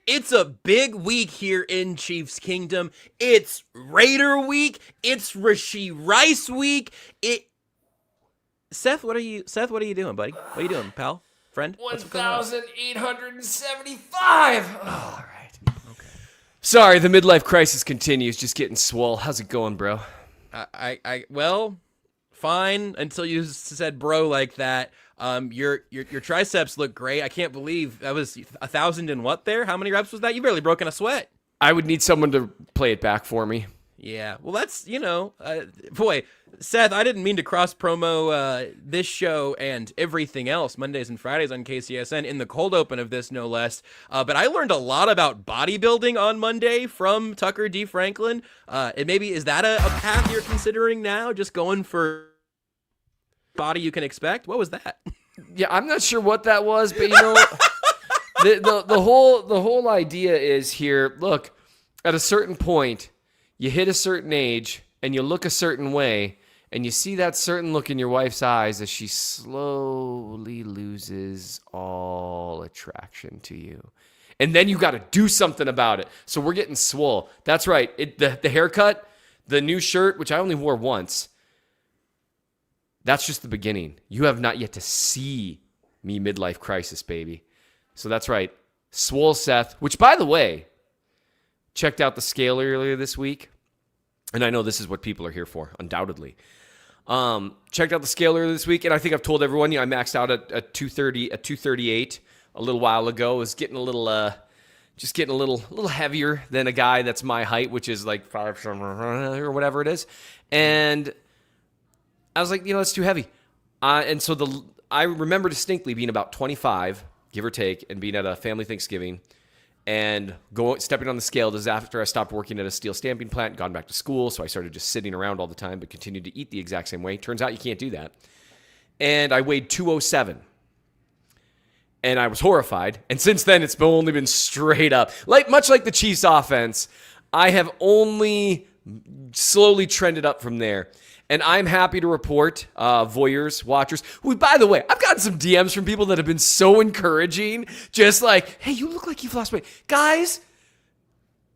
It's a big week here in Chiefs Kingdom. It's Raider week. It's Rashee Rice week. Seth, what are you doing, buddy? What are you doing, pal? Friend? What's going on? 1,875. All right. Okay. Sorry, the midlife crisis continues. Just getting swole. How's it going, bro? Well, fine until you said bro like that. Your triceps look great. I can't believe that was 1,000 and what there? How many reps was that? You barely broken a sweat. I would need someone to play it back for me. Yeah, well, that's, boy, Seth, I didn't mean to cross promo this show and everything else, Mondays and Fridays on KCSN, in the cold open of this, no less. But I learned a lot about bodybuilding on Monday from Tucker D. Franklin. And maybe, is that a path you're considering now? Just going for body you can expect? What was that? Yeah, I'm not sure what that was, but the whole idea is here, look, at a certain point, you hit a certain age and you look a certain way and you see that certain look in your wife's eyes as she slowly loses all attraction to you. And then you got to do something about it. So we're getting swole. That's right. The haircut, the new shirt, which I only wore once, that's just the beginning. You have not yet to see me midlife crisis, baby. So that's right. Swole Seth, which, by the way, checked out the scale earlier this week. And I know this is what people are here for, undoubtedly. Checked out the scale earlier this week, and I think I've told everyone, I maxed out at 230, at 238 a little while ago. I was getting a little, little heavier than a guy that's my height, which is like 5 or whatever it is. And I was like, that's too heavy. And so I remember distinctly being about 25, give or take, and being at a family Thanksgiving and stepping on the scale. This is after I stopped working at a steel stamping plant, gone back to school, so I started just sitting around all the time, but continued to eat the exact same way. Turns out you can't do that. And I weighed 207. And I was horrified. And since then, it's only been straight up. Much like the Chiefs offense, I have only slowly trended up from there. And I'm happy to report, voyeurs, watchers, who, by the way, I've gotten some DMs from people that have been so encouraging. Just like, hey, you look like you've lost weight. Guys,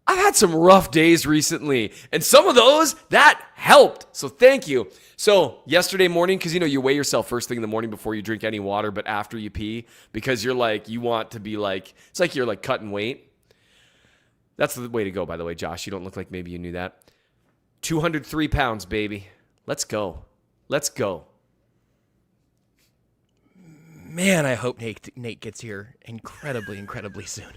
I've had some rough days recently. And some of those, that helped. So thank you. So yesterday morning, because, you weigh yourself first thing in the morning before you drink any water, but after you pee, because you're like, you want to be like, it's like you're like cutting weight. That's the way to go, by the way, Josh. You don't look like maybe you knew that. 203 pounds, baby. Let's go. Let's go. Man, I hope Nate gets here incredibly, incredibly soon.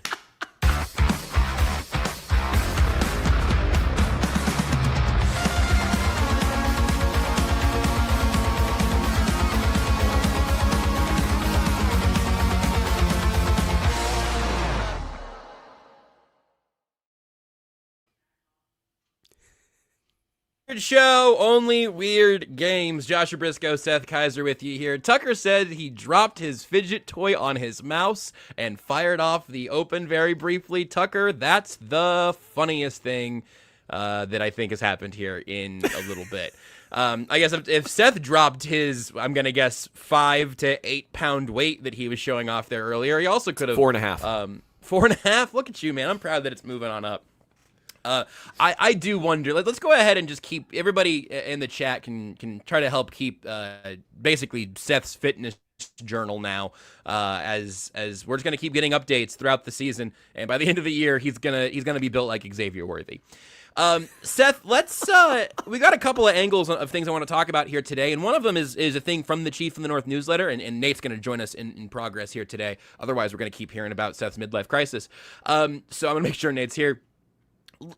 Show, only weird games. Joshua Brisco, Seth Keysor with you here. Tucker said he dropped his fidget toy on his mouse and fired off the open very briefly. Tucker, that's the funniest thing that I think has happened here in a little bit. I guess if Seth dropped his, I'm going to guess, 5 to 8 pound weight that he was showing off there earlier, he also could have... 4.5. 4.5? Look at you, man. I'm proud that it's moving on up. I do wonder. Let's go ahead and just keep everybody in the chat can try to help keep basically Seth's fitness journal now as we're just gonna keep getting updates throughout the season, and by the end of the year he's gonna be built like Xavier Worthy. Seth, let's we got a couple of angles of things I want to talk about here today, and one of them is a thing from the Chief in the North newsletter, and Nate's going to join us in progress here today. Otherwise, we're going to keep hearing about Seth's midlife crisis. So I'm going to make sure Nate's here.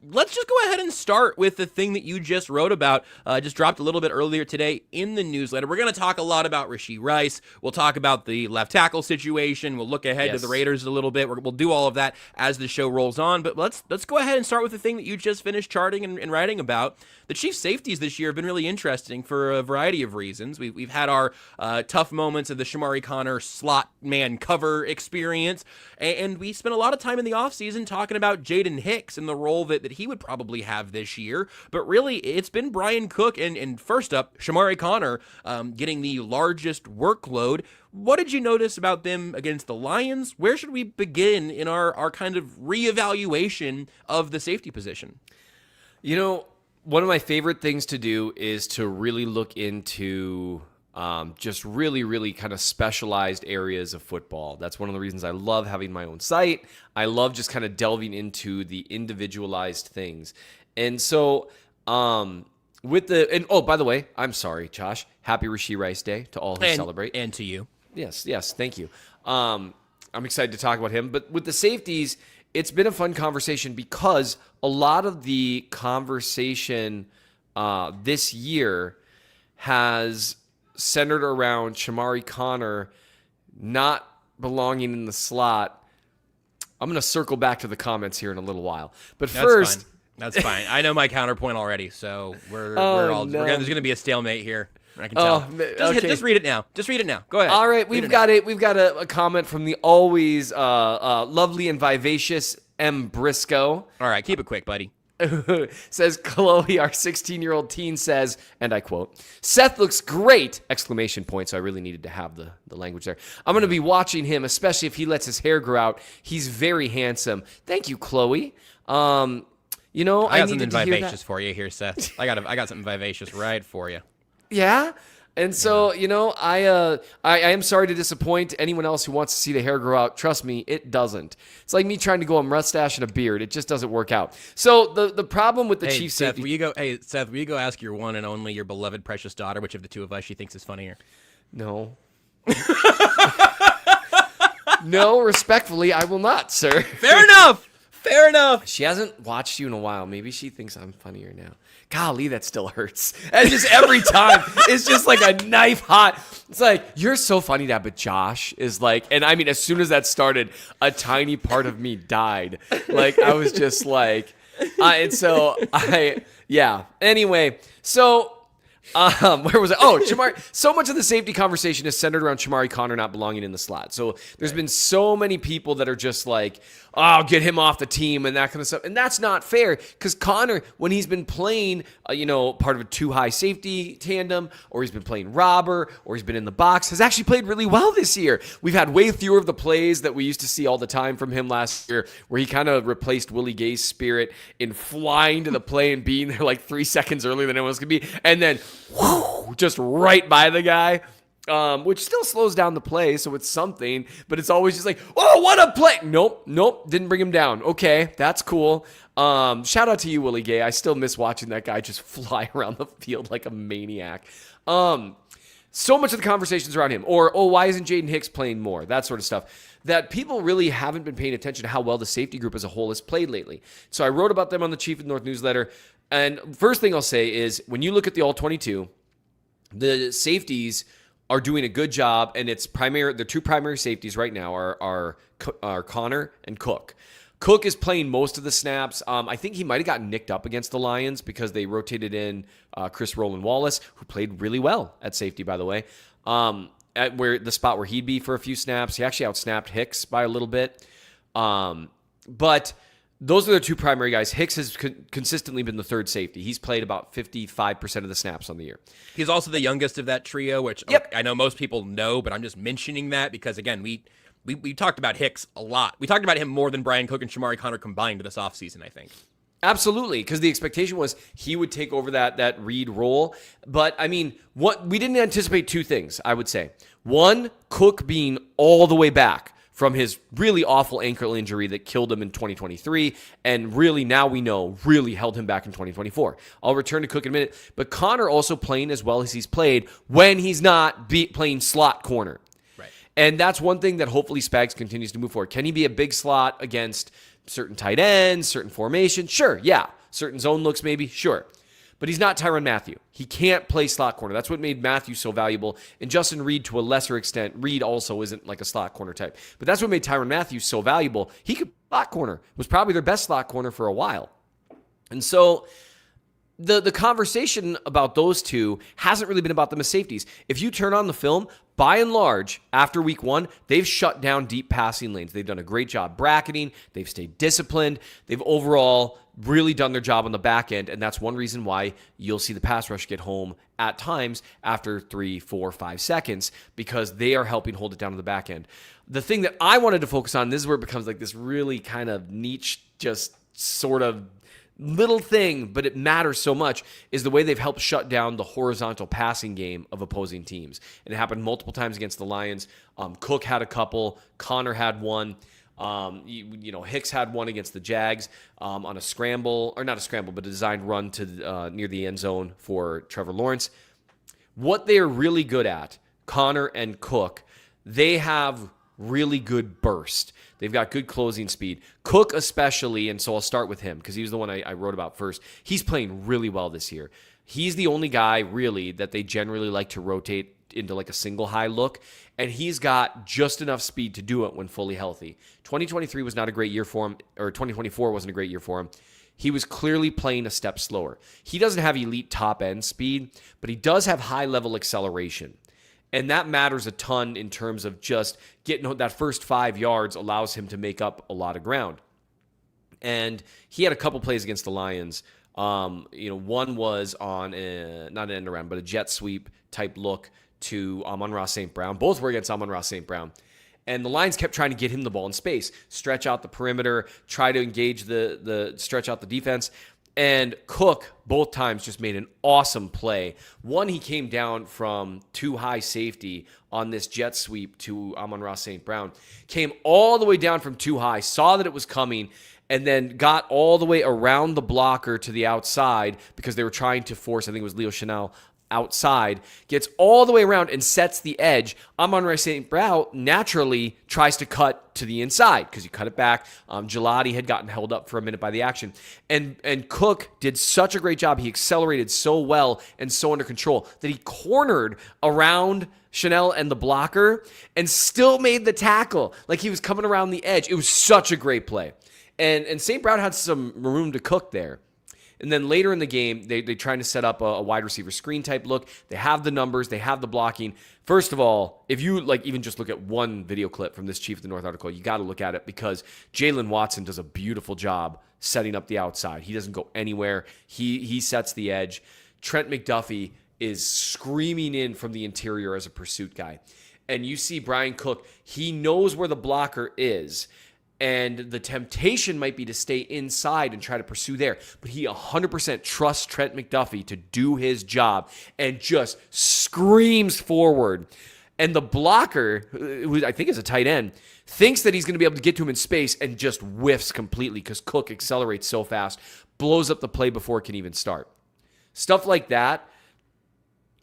Let's just go ahead and start with the thing that you just wrote about, just dropped a little bit earlier today in the newsletter. We're going to talk a lot about Rashee Rice. We'll talk about the left tackle situation. We'll look ahead to the Raiders a little bit. We'll do all of that as the show rolls on. But let's go ahead and start with the thing that you just finished charting and writing about. The Chiefs' safeties this year have been really interesting for a variety of reasons. We've had our tough moments of the Shamari Connor slot man cover experience, and we spent a lot of time in the offseason talking about Jaden Hicks and the role that he would probably have this year. But really, it's been Brian Cook and first up, Shamari Connor getting the largest workload. What did you notice about them against the Lions? Where should we begin in our kind of reevaluation of the safety position? One of my favorite things to do is to really look into just really, really kind of specialized areas of football. That's one of the reasons I love having my own site. I love just kind of delving into the individualized things. And so by the way, I'm sorry, Josh. Happy Rashee Rice Day to all who celebrate. And to you. Yes, thank you. I'm excited to talk about him. But with the safeties, it's been a fun conversation because a lot of the conversation this year has centered around Shamari Connor not belonging in the slot. I'm going to circle back to the comments here in a little while. But first... That's fine. I know my counterpoint already, so there's going to be a stalemate here. I can tell. Just read it now. Go ahead. All right, we've got a comment from the always lovely and vivacious M. Brisco. All right, keep it quick, buddy. Says Chloe, our 16-year-old teen, says, and I quote, "Seth looks great!" Exclamation point. So I really needed to have the language there. I'm going to be watching him, especially if he lets his hair grow out. He's very handsome. Thank you, Chloe. I got something vivacious for you here, Seth. I got something vivacious right for you. Yeah? And so, I am sorry to disappoint anyone else who wants to see the hair grow out. Trust me, it doesn't. It's like me trying to go a mustache and a beard. It just doesn't work out. So the problem with the Chiefs safety... Seth, will you go ask your one and only, your beloved precious daughter, which of the two of us she thinks is funnier? No. No, respectfully, I will not, sir. Fair enough. She hasn't watched you in a while. Maybe she thinks I'm funnier now. Golly, that still hurts. And just every time, it's just like a knife hot. It's like, you're so funny now, but Josh is like, and I mean, as soon as that started, a tiny part of me died. Like, I was just like, Anyway, so... where was I? Oh, Shamari. So much of the safety conversation is centered around Shamari Connor not belonging in the slot. So there's been so many people that are just like, oh, get him off the team and that kind of stuff. And that's not fair because Connor, when he's been playing, part of a two high safety tandem, or he's been playing robber, or he's been in the box, has actually played really well this year. We've had way fewer of the plays that we used to see all the time from him last year, where he kind of replaced Willie Gay's spirit in flying to the play and being there like 3 seconds earlier than anyone else could be. And then just right by the guy, which still slows down the play, so it's something, but it's always just like, oh, what a play. Nope, didn't bring him down. Okay, that's cool. Shout out to you, Willie Gay. I still miss watching that guy just fly around the field like a maniac. So much of the conversations around him, or, oh, why isn't Jaden Hicks playing more? That sort of stuff, that people really haven't been paying attention to how well the safety group as a whole has played lately. So I wrote about them on the Chief of the North newsletter. And first thing I'll say is, when you look at the All-22, the safeties are doing a good job, and the two primary safeties right now are Connor and Cook. Cook is playing most of the snaps. I think he might have gotten nicked up against the Lions because they rotated in Chris Rowland Wallace, who played really well at safety, by the way, at the spot where he'd be for a few snaps. He actually outsnapped Hicks by a little bit. But those are the two primary guys. Hicks has consistently been the third safety. He's played about 55% of the snaps on the year. He's also the youngest of that trio, which I know most people know, but I'm just mentioning that because, again, we talked about Hicks a lot. We talked about him more than Brian Cook and Shamari Connor combined this offseason, I think. Absolutely, because the expectation was he would take over that Reed role. But, I mean, we didn't anticipate two things, I would say. One, Cook being all the way back from his really awful ankle injury that killed him in 2023, and really, now we know, really held him back in 2024. I'll return to Cook in a minute, but Connor also playing as well as he's played when he's not playing slot corner. Right. And that's one thing that hopefully Spags continues to move forward. Can he be a big slot against certain tight ends, certain formations? Sure, yeah. Certain zone looks maybe? Sure. But he's not Tyrann Mathieu. He can't play slot corner. That's what made Mathieu so valuable. And Justin Reed, to a lesser extent, Reed also isn't like a slot corner type. But that's what made Tyrann Mathieu so valuable. He could slot corner. Was probably their best slot corner for a while. And so the conversation about those two hasn't really been about them as safeties. If you turn on the film, by and large, after week 1, they've shut down deep passing lanes. They've done a great job bracketing. They've stayed disciplined. They've overall really done their job on the back end, and that's one reason why you'll see the pass rush get home at times after 3, 4, 5 seconds, because they are helping hold it down on the back end. The thing that I wanted to focus on, this is where it becomes like this really kind of niche, just sort of little thing, but it matters so much, is the way they've helped shut down the horizontal passing game of opposing teams. And it happened multiple times against the Lions. Cook had a couple. Connor had one. Hicks had one against the Jags on a scramble, or not a scramble, but a designed run to near the end zone for Trevor Lawrence. What they are really good at, Connor and Cook, they have really good burst. They've got good closing speed. Cook especially, and so I'll start with him because he was the one I wrote about first. He's playing really well this year. He's the only guy really that they generally like to rotate into like a single high look, and he's got just enough speed to do it when fully healthy. 2023 was not a great year for him, or 2024 wasn't a great year for him. He was clearly playing a step slower. He doesn't have elite top end speed, but he does have high level acceleration. And that matters a ton in terms of just getting that first 5 yards allows him to make up a lot of ground. And he had a couple plays against the Lions. One was on not an end around, but a jet sweep type look to Amon-Ra St. Brown. Both were against Amon-Ra St. Brown. And the Lions kept trying to get him the ball in space, stretch out the perimeter, try to engage stretch out the defense. And Cook, both times, just made an awesome play. One, he came down from too high safety on this jet sweep to Amon-Ra St. Brown. Came all the way down from too high, saw that it was coming, and then got all the way around the blocker to the outside because they were trying to force, I think it was Leo Chenal, outside, gets all the way around and sets the edge. Amon-Ra St. Brown naturally tries to cut to the inside because you cut it back. Gelati had gotten held up for a minute by the action. And Cook did such a great job. He accelerated so well and so under control that he cornered around Chenal and the blocker and still made the tackle like he was coming around the edge. It was such a great play. And St. Brown had some room to cook there. And then later in the game, they're trying to set up a wide receiver screen type look. They have the numbers. They have the blocking. First of all, if you even just look at one video clip from this Chief of the North article, you got to look at it because Jalen Watson does a beautiful job setting up the outside. He doesn't go anywhere. He sets the edge. Trent McDuffie is screaming in from the interior as a pursuit guy. And you see Brian Cook, he knows where the blocker is. And the temptation might be to stay inside and try to pursue there. But he 100% trusts Trent McDuffie to do his job and just screams forward. And the blocker, who I think is a tight end, thinks that he's going to be able to get to him in space and just whiffs completely because Cook accelerates so fast, blows up the play before it can even start. Stuff like that,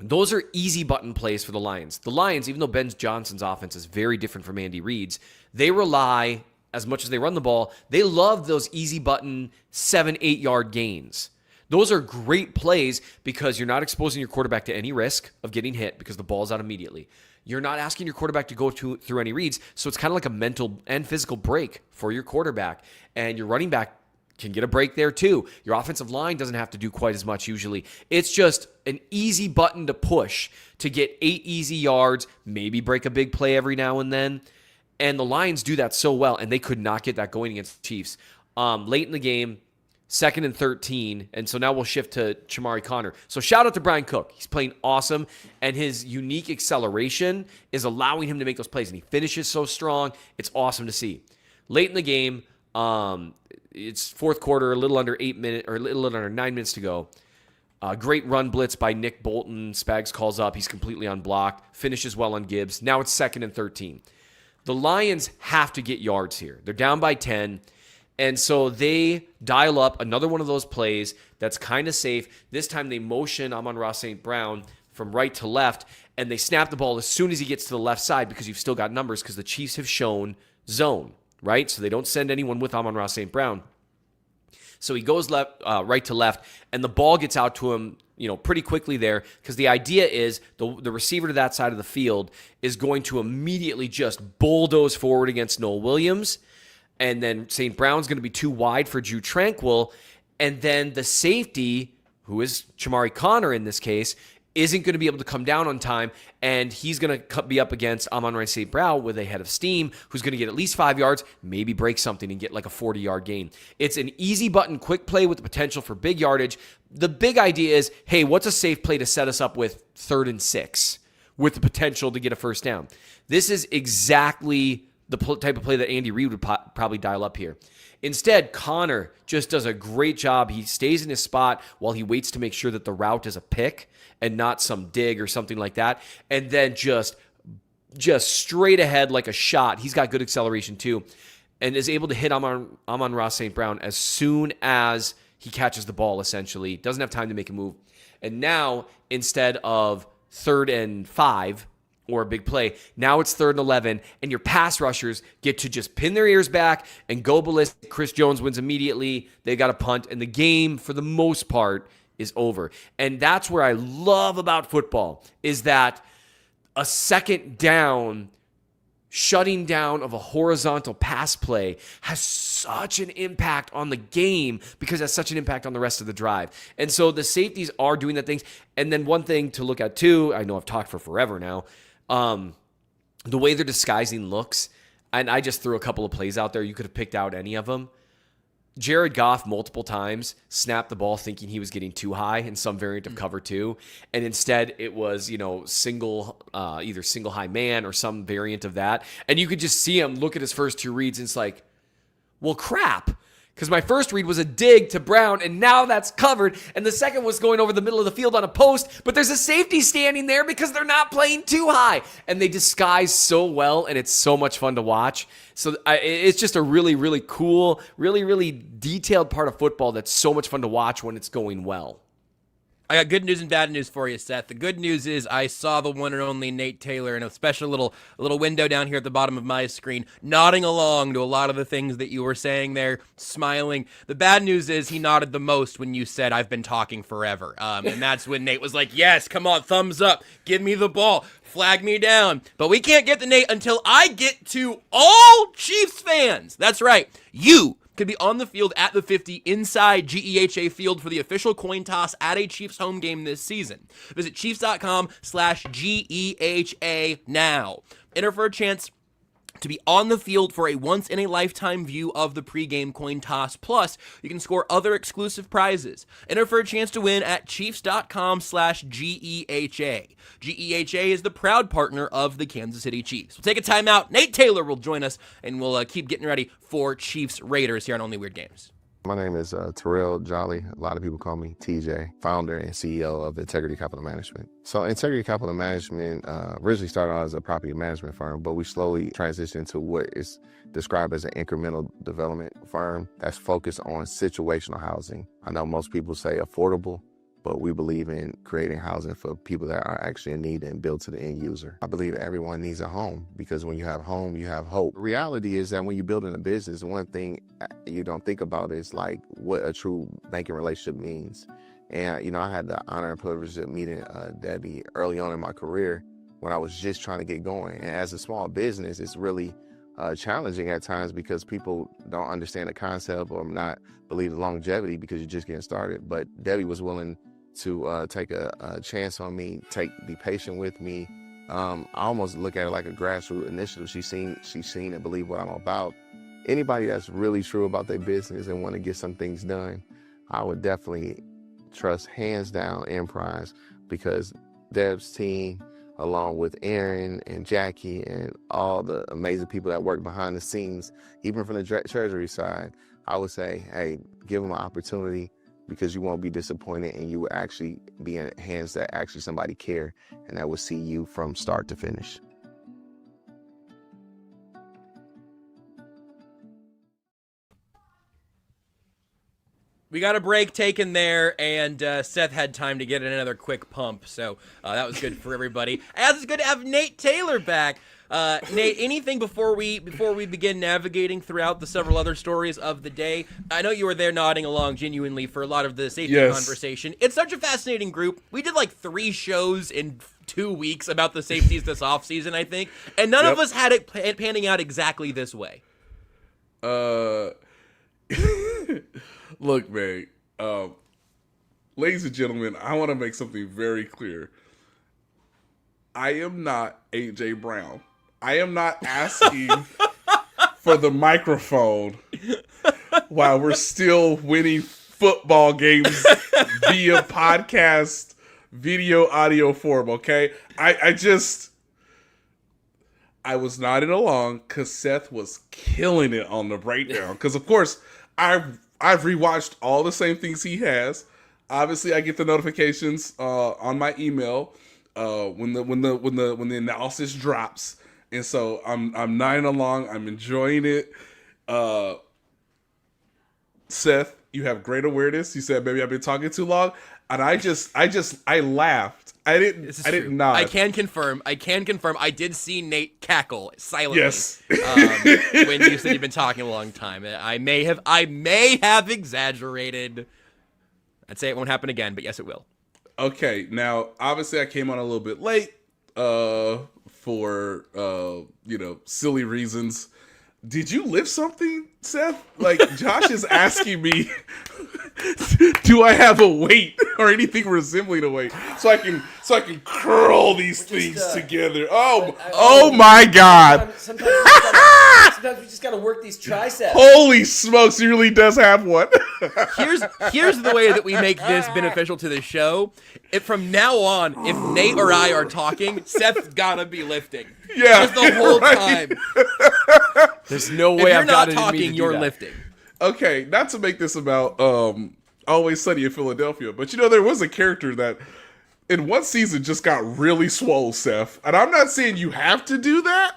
those are easy button plays for the Lions. The Lions, even though Ben Johnson's offense is very different from Andy Reid's, they rely, as much as they run the ball, they love those easy button 7-8 yard gains. Those are great plays because you're not exposing your quarterback to any risk of getting hit because the ball's out immediately. You're not asking your quarterback to go through any reads, so it's kind of like a mental and physical break for your quarterback. And your running back can get a break there too. Your offensive line doesn't have to do quite as much usually. It's just an easy button to push to get 8 easy yards, maybe break a big play every now and then. And the Lions do that so well, and they could not get that going against the Chiefs. Late in the game, 2nd and 13, and so now we'll shift to Chamari Connor. So shout out to Brian Cook. He's playing awesome, and his unique acceleration is allowing him to make those plays, and he finishes so strong. It's awesome to see. Late in the game, it's fourth quarter, a little under 9 minutes to go. Great run blitz by Nick Bolton. Spags calls up. He's completely unblocked. Finishes well on Gibbs. Now it's 2nd and 13. The Lions have to get yards here. They're down by 10, and so they dial up another one of those plays that's kind of safe. This time they motion Amon-Ra St. Brown from right to left, and they snap the ball as soon as he gets to the left side because you've still got numbers because the Chiefs have shown zone, right? So they don't send anyone with Amon-Ra St. Brown. So he goes right to left, and the ball gets out to him pretty quickly there because the idea is the receiver to that side of the field is going to immediately just bulldoze forward against Noel Williams, and then St. Brown's going to be too wide for Drew Tranquill, and then the safety, who is Chamari Connor in this case, isn't going to be able to come down on time, and he's going to be up against Amon-Ra St. Brown with a head of steam who's going to get at least 5 yards, maybe break something and get like a 40-yard gain. It's an easy button, quick play with the potential for big yardage. The big idea is, hey, what's a safe play to set us up with 3rd and 6 with the potential to get a first down? This is exactly the type of play that Andy Reid would probably dial up here. Instead, Connor just does a great job. He stays in his spot while he waits to make sure that the route is a pick and not some dig or something like that. And then just straight ahead like a shot. He's got good acceleration too, and is able to hit Amon-Ra St. Brown as soon as he catches the ball, essentially. Doesn't have time to make a move. And now, instead of 3rd and 5, or a big play, now it's 3rd and 11, and your pass rushers get to just pin their ears back and go ballistic. Chris Jones wins immediately. They got a punt, and the game, for the most part, is over. And that's where I love about football, is that a second down, shutting down of a horizontal pass play has such an impact on the game because it has such an impact on the rest of the drive. And so the safeties are doing that things. And then one thing to look at too, I know I've talked for forever now, the way they're disguising looks, and I just threw a couple of plays out there. You could have picked out any of them. Jared Goff multiple times snapped the ball thinking he was getting too high in some variant of cover 2, and instead it was, single, either single high man or some variant of that. And you could just see him look at his first 2 reads, and it's like, well, crap. Because my first read was a dig to Brown, and now that's covered. And the second was going over the middle of the field on a post, but there's a safety standing there because they're not playing too high. And they disguise so well, and it's so much fun to watch. So it's just a really, really cool, really, really detailed part of football that's so much fun to watch when it's going well. I got good news and bad news for you, Seth. The good news is I saw the one and only Nate Taylor in a special little window down here at the bottom of my screen, nodding along to a lot of the things that you were saying there, smiling. The bad news is he nodded the most when you said, "I've been talking forever." And that's when Nate was like, "Yes, come on, thumbs up, give me the ball, flag me down." But we can't get to Nate until I get to all Chiefs fans. That's right. You could be on the field at the 50 inside GEHA Field for the official coin toss at a Chiefs home game this season. Visit Chiefs.com/GEHA now. Enter for a chance to be on the field for a once-in-a-lifetime view of the pregame coin toss. Plus, you can score other exclusive prizes. Enter for a chance to win at Chiefs.com/GEHA. GEHA is the proud partner of the Kansas City Chiefs. We'll take a timeout. Nate Taylor will join us, and we'll keep getting ready for Chiefs Raiders here on Only Weird Games. My name is Terrell Jolly. A lot of people call me TJ, founder and CEO of Integrity Capital Management. So Integrity Capital Management originally started out as a property management firm, but we slowly transitioned to what is described as an incremental development firm that's focused on situational housing. I know most people say affordable, but we believe in creating housing for people that are actually in need and built to the end user. I believe everyone needs a home because when you have home, you have hope. The reality is that when you're building a business, one thing you don't think about is like what a true banking relationship means. And, I had the honor and privilege of meeting Debbie early on in my career when I was just trying to get going. And as a small business, it's really challenging at times because people don't understand the concept or not believe the longevity because you're just getting started. But Debbie was willing to take a chance on me, be patient with me. I almost look at it like a grassroots initiative. She's seen and believe what I'm about. Anybody that's really true about their business and want to get some things done, I would definitely trust hands down Emprise because Deb's team, along with Aaron and Jackie and all the amazing people that work behind the scenes, even from the treasury side, I would say, hey, give them an opportunity because you won't be disappointed and you will actually be in hands that actually somebody care and that will see you from start to finish. We got a break taken there, and Seth had time to get in another quick pump, so that was good for everybody. As it's good to have Nate Taylor back. Nate, anything before we begin navigating throughout the several other stories of the day? I know you were there nodding along genuinely for a lot of the safety conversation. It's such a fascinating group. We did like 3 shows in 2 weeks about the safeties this offseason, I think, and none of us had it panning out exactly this way. Look, man, ladies and gentlemen, I want to make something very clear. I am not AJ Brown. I am not asking for the microphone while we're still winning football games via podcast, video, audio form, okay? I was nodding along because Seth was killing it on the breakdown. Because, of course, I've rewatched all the same things he has. Obviously, I get the notifications on my email when the analysis drops, and so I'm nodding along. I'm enjoying it. Seth, you have great awareness. You said maybe I've been talking too long, and I laughed. I didn't nod. I can confirm. I did see Nate cackle silently. Yes. When you said you've been talking a long time. I may have exaggerated. I'd say it won't happen again, but yes, it will. Okay, now obviously I came on a little bit late for silly reasons. Did you lift something, Seth? Like, Josh is asking me, do I have a weight or anything resembling a weight so I can curl these things together? Oh my God! Sometimes we just gotta work these triceps. Holy smokes, he really does have one. Here's the way that we make this beneficial to the show. If from now on, if Nate or I are talking, Seth's gotta be lifting. Yeah, just the whole time. There's no way if you're I've got not it in me talking, to you're do that. lifting. Okay, not to make this about Always Sunny in Philadelphia, but there was a character that in one season just got really swole, Seth. And I'm not saying you have to do that,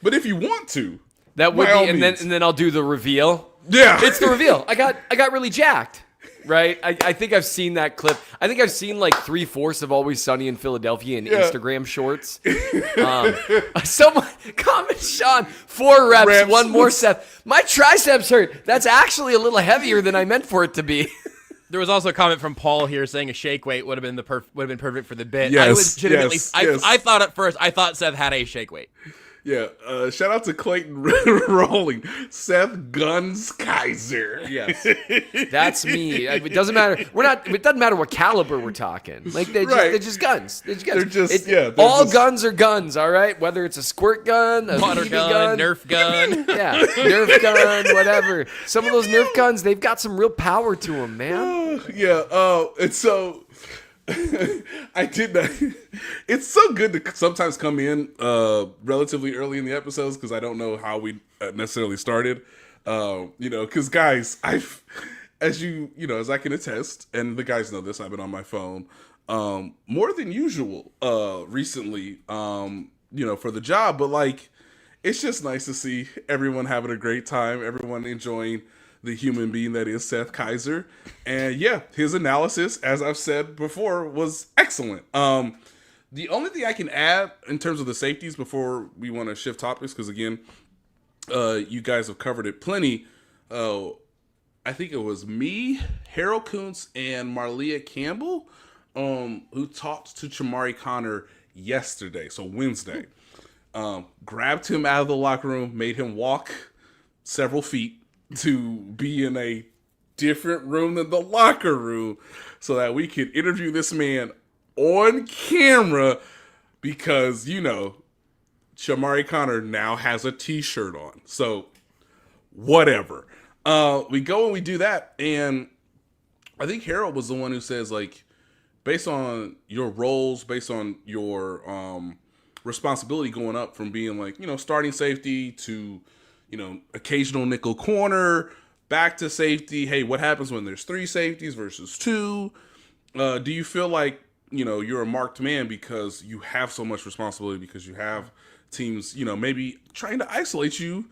but if you want to, that would by all be, and means. then I'll do the reveal. Yeah, It's the reveal. I got really jacked. Right? I think I've seen that clip. I think I've seen like 3/4 of Always Sunny in Philadelphia in Instagram shorts. Someone comment, Sean, 4 reps, 1 more set. My triceps hurt. That's actually a little heavier than I meant for it to be. There was also a comment from Paul here saying a shake weight would have been perfect for the bit. Yes, I legitimately, yes. I thought at first, I thought Seth had a shake weight. Yeah, shout out to Clayton Rolling. Seth Guns Keysor. Yes, that's me. It doesn't matter. It doesn't matter what caliber we're talking. Like they're just guns. They're just guns. All guns are guns. All right, whether it's a squirt gun, a water BB gun, Nerf gun. Yeah, Nerf gun, whatever. Some of those Nerf guns, they've got some real power to them, man. Yeah. And so. I did that. It's so good to sometimes come in relatively early in the episodes because I don't know how we necessarily started. Because guys, as I can attest, and the guys know this, I've been on my phone more than usual recently. For the job, but like, it's just nice to see everyone having a great time, everyone enjoying the human being that is Seth Keysor. And yeah, his analysis, as I've said before, was excellent. The only thing I can add in terms of the safeties before we want to shift topics, because again, you guys have covered it plenty. I think it was me, Harold Kuntz, and Marlia Campbell who talked to Chamari Connor yesterday, so Wednesday. Grabbed him out of the locker room, made him walk several feet to be in a different room than the locker room so that we could interview this man on camera because, Chamari Connor now has a t-shirt on. So, whatever. We go and we do that, and I think Harold was the one who says, like, based on your roles, based on your responsibility going up from being, like, starting safety to occasional nickel corner, back to safety. Hey, what happens when there's 3 safeties versus 2? Do you feel like, you're a marked man because you have so much responsibility, because you have teams, maybe trying to isolate you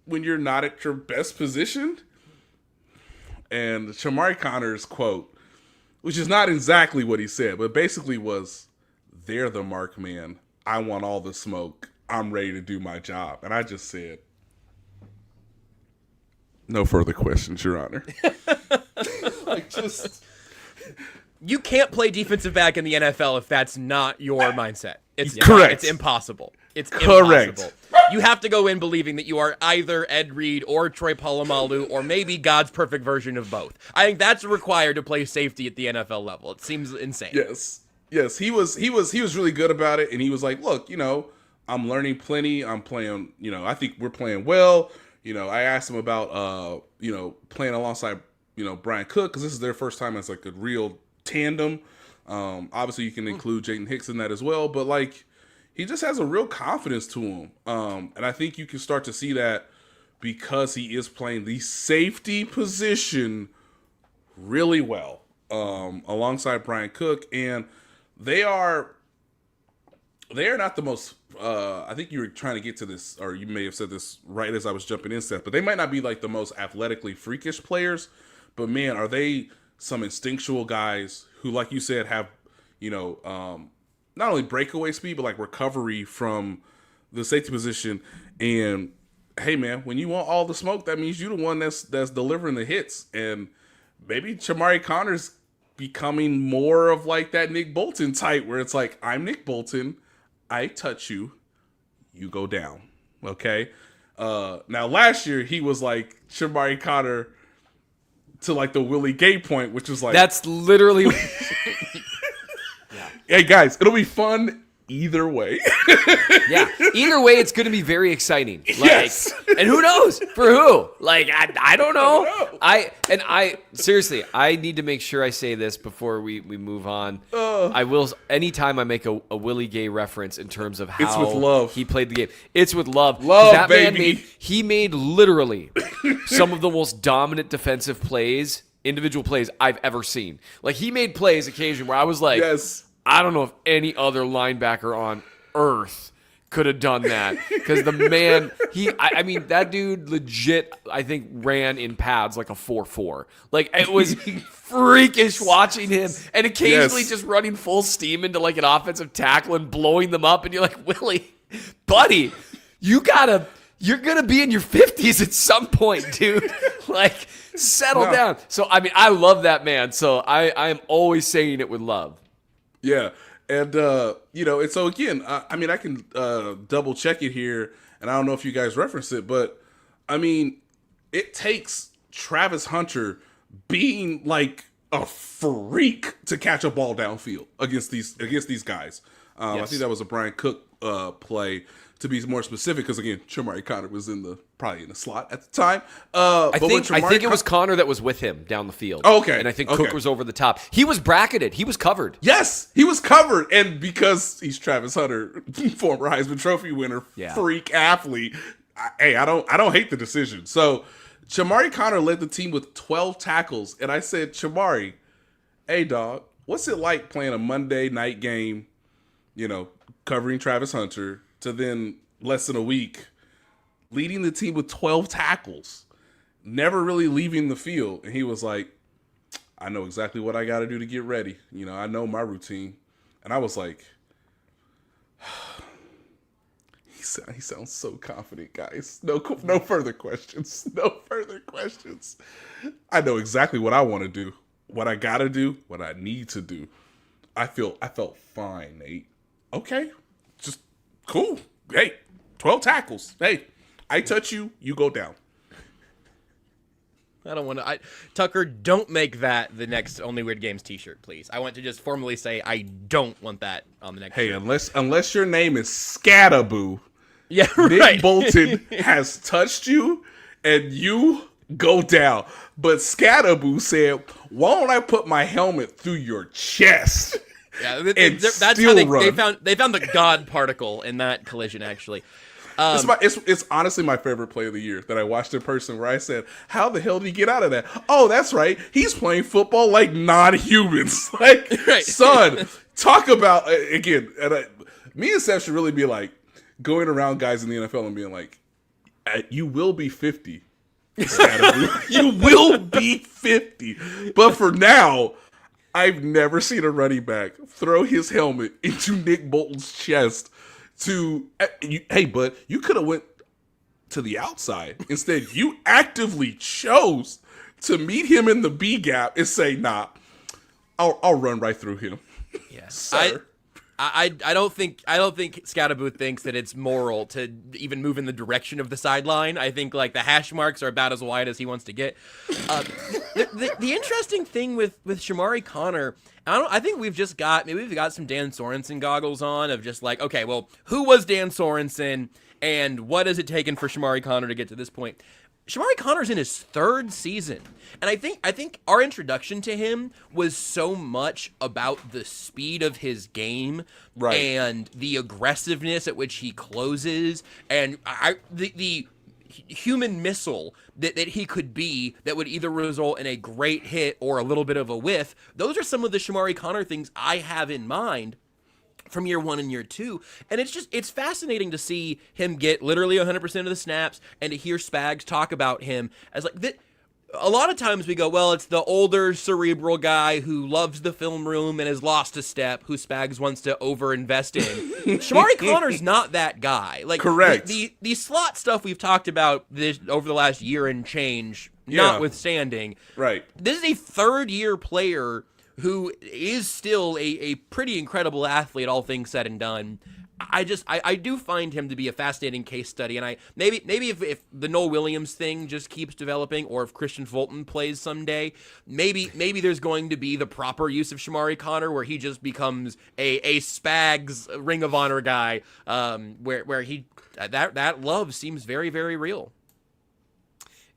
when you're not at your best position? And Chamari Connor's quote, which is not exactly what he said, but basically was, they're the marked man. I want all the smoke. I'm ready to do my job. And I just said, no further questions, Your Honor. You can't play defensive back in the NFL if that's not your mindset. It's correct. It's impossible. It's correct. Impossible. You have to go in believing that you are either Ed Reed or Troy Polamalu or maybe God's perfect version of both. I think that's required to play safety at the NFL level. It seems insane. Yes, he was really good about it, and he was like, look, I'm learning plenty. I'm playing, I think we're playing well. I asked him about, playing alongside, Brian Cook, because this is their first time as like a real tandem. Obviously, you can include Jaden Hicks in that as well, but like he just has a real confidence to him. And I think you can start to see that because he is playing the safety position really well alongside Brian Cook. And they are not the most, I think you were trying to get to this, or you may have said this right as I was jumping in, Seth, but they might not be like the most athletically freakish players, but man, are they some instinctual guys who, like you said, have, not only breakaway speed, but like recovery from the safety position. And hey, man, when you want all the smoke, that means you're the one that's delivering the hits. And maybe Chamari Connor's becoming more of like that Nick Bolton type, where it's like, I'm Nick Bolton, I touch you, you go down. Okay. Now last year he was like Chamari Connor to like the Willie Gay point, which was like, that's literally. Hey guys, it'll be fun either way. Yeah, either way, it's going to be very exciting. Like, yes. And who knows for who? Like, I don't know. I seriously, I need to make sure I say this before we move on. I will anytime I make a Willie Gay reference in terms of how it's with love. He played the game. It's with love. Love, that baby. He made literally some of the most dominant defensive plays, individual plays I've ever seen. Like he made plays occasionally where I was like, yes. I don't know if any other linebacker on earth could have done that, because the man, I mean, that dude legit, I think, ran in pads like a 4.4. Like, it was freakish watching him, and occasionally just running full steam into like an offensive tackle and blowing them up, and you're like, Willie, buddy, you're gonna be in your 50s at some point, dude. Like, settle down. So, I mean, I love that man, so I am always saying it with love. Yeah. And, and so again, I mean, I can double check it here, and I don't know if you guys referenced it, but I mean, it takes Travis Hunter being like a freak to catch a ball downfield against these guys. I think that was a Brian Cook play, to be more specific, because again, Chamari Connor was probably in the slot at the time. I think it was Connor that was with him down the field. Oh, okay. And I think Cook was over the top. He was bracketed. He was covered. Yes, he was covered. And because he's Travis Hunter, former Heisman Trophy winner, freak athlete, I don't hate the decision. So Chamari Connor led the team with 12 tackles. And I said, Chamari, hey, dog, what's it like playing a Monday night game, covering Travis Hunter, to then less than a week leading the team with 12 tackles, never really leaving the field? And he was like, I know exactly what I got to do to get ready. I know my routine. And I was like, he sounds so confident, guys. No further questions. No further questions. I know exactly what I want to do, what I got to do, what I need to do. I felt fine, Nate. Okay. Just cool. Hey, 12 tackles. Hey, I touch you, you go down. I don't want to. Tucker, don't make that the next Only Weird Games t-shirt, please. I want to just formally say I don't want that on the next shirt. Hey, unless your name is Scattaboo, yeah, Nick right. Bolton has touched you and you go down. But Scattaboo said, why don't I put my helmet through your chest? Yeah, that's how they found the God particle in that collision, actually. It's honestly my favorite play of the year that I watched in person, where I said, how the hell did he get out of that? Oh, that's right. He's playing football like non-humans. Like, right. Son, talk about, again, me and Seth should really be like going around guys in the NFL and being like, you will be 50. You will be 50. But for now, I've never seen a running back throw his helmet into Nick Bolton's chest hey, bud, you could have went to the outside. Instead, you actively chose to meet him in the B gap and say, nah, I'll run right through him. Yes. Sir. I don't think Scatterboo thinks that it's moral to even move in the direction of the sideline. I think like the hash marks are about as wide as he wants to get. The interesting thing with Shamari Connor, I think we've got some Dan Sorensen goggles on of just like, okay, well, who was Dan Sorensen and what has it taken for Shamari Connor to get to this point? Shamari Connor's in his third season, and I think our introduction to him was so much about the speed of his game, right, and the aggressiveness at which he closes, and the human missile that he could be that would either result in a great hit or a little bit of a whiff. Those are some of the Shamari Connor things I have in mind from year 1 and year 2, and it's fascinating to see him get literally 100% of the snaps and to hear Spags talk about him as like that. A lot of times we go, well, it's the older cerebral guy who loves the film room and has lost a step who Spags wants to overinvest in. Shamari Connor's not that guy. Like, correct. The slot stuff we've talked about this over the last year and change, notwithstanding. Right. This is a third-year player who is still a pretty incredible athlete, all things said and done. I do find him to be a fascinating case study, and maybe if the Noel Williams thing just keeps developing, or if Christian Fulton plays someday, maybe there's going to be the proper use of Shamari Connor, where he just becomes a Spags Ring of Honor guy, where he that love seems very, very real.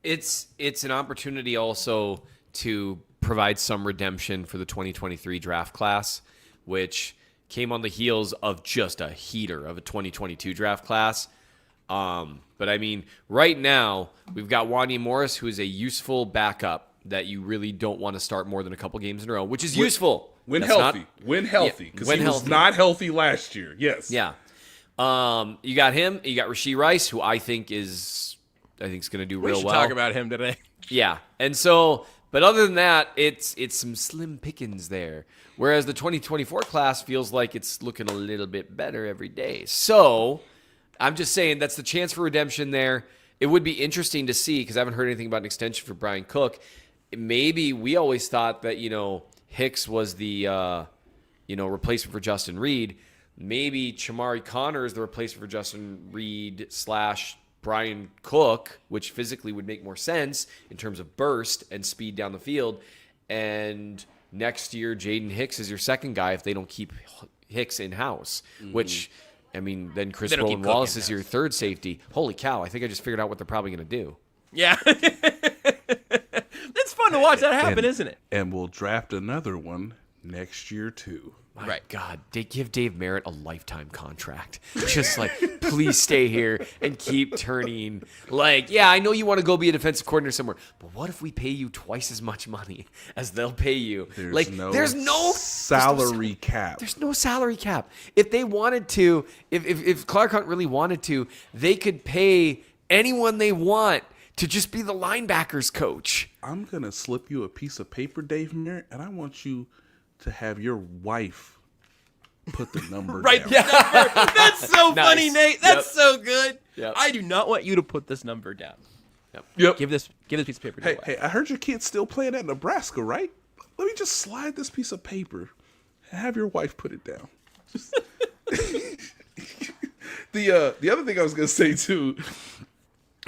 It's an opportunity also to provide some redemption for the 2023 draft class, which came on the heels of just a heater of a 2022 draft class. But I mean, right now, we've got Wanya Morris, who is a useful backup that you really don't want to start more than a couple games in a row, which is useful. When healthy, because he was not healthy last year. Yes. Yeah. You got him. You got Rashee Rice, who I think is going to do real well. We should talk about him today. Yeah. And so, but other than that, it's some slim pickings there. Whereas the 2024 class feels like it's looking a little bit better every day. So I'm just saying that's the chance for redemption there. It would be interesting to see, because I haven't heard anything about an extension for Brian Cook. Maybe we always thought that, Hicks was the, replacement for Justin Reed. Maybe Shamari Connor is the replacement for Justin Reed / Brian Cook, which physically would make more sense in terms of burst and speed down the field. And next year, Jaden Hicks is your second guy if they don't keep Hicks in-house, which, I mean, then Chris Roland Wallace is your third safety. Holy cow, I think I just figured out what they're probably going to do. Yeah. It's fun to watch that happen, isn't it? And we'll draft another one next year, too. My God, they give Dave Merritt a lifetime contract. Just like, please stay here and keep turning. Like, yeah, I know you want to go be a defensive coordinator somewhere, but what if we pay you twice as much money as they'll pay you? There's no salary cap. There's no salary cap. If they wanted to, if Clark Hunt really wanted to, they could pay anyone they want to just be the linebackers coach. I'm going to slip you a piece of paper, Dave Merritt, and I want you to have your wife put the number right down. Yeah. That's so funny, Nate. That's so good. Yep. I do not want you to put this number down. Yep. Give this piece of paper to Hey, I heard your kid's still playing at Nebraska, right? Let me just slide this piece of paper and have your wife put it down. The other thing I was going to say, too,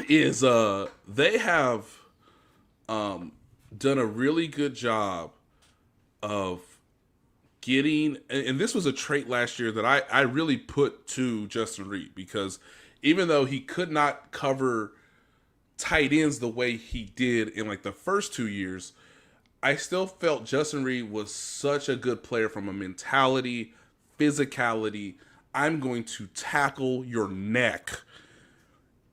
is they have done a really good job of getting, and this was a trait last year that I really put to Justin Reed, because even though he could not cover tight ends the way he did in like the first 2 years, I still felt Justin Reed was such a good player from a mentality, physicality, I'm going to tackle your neck,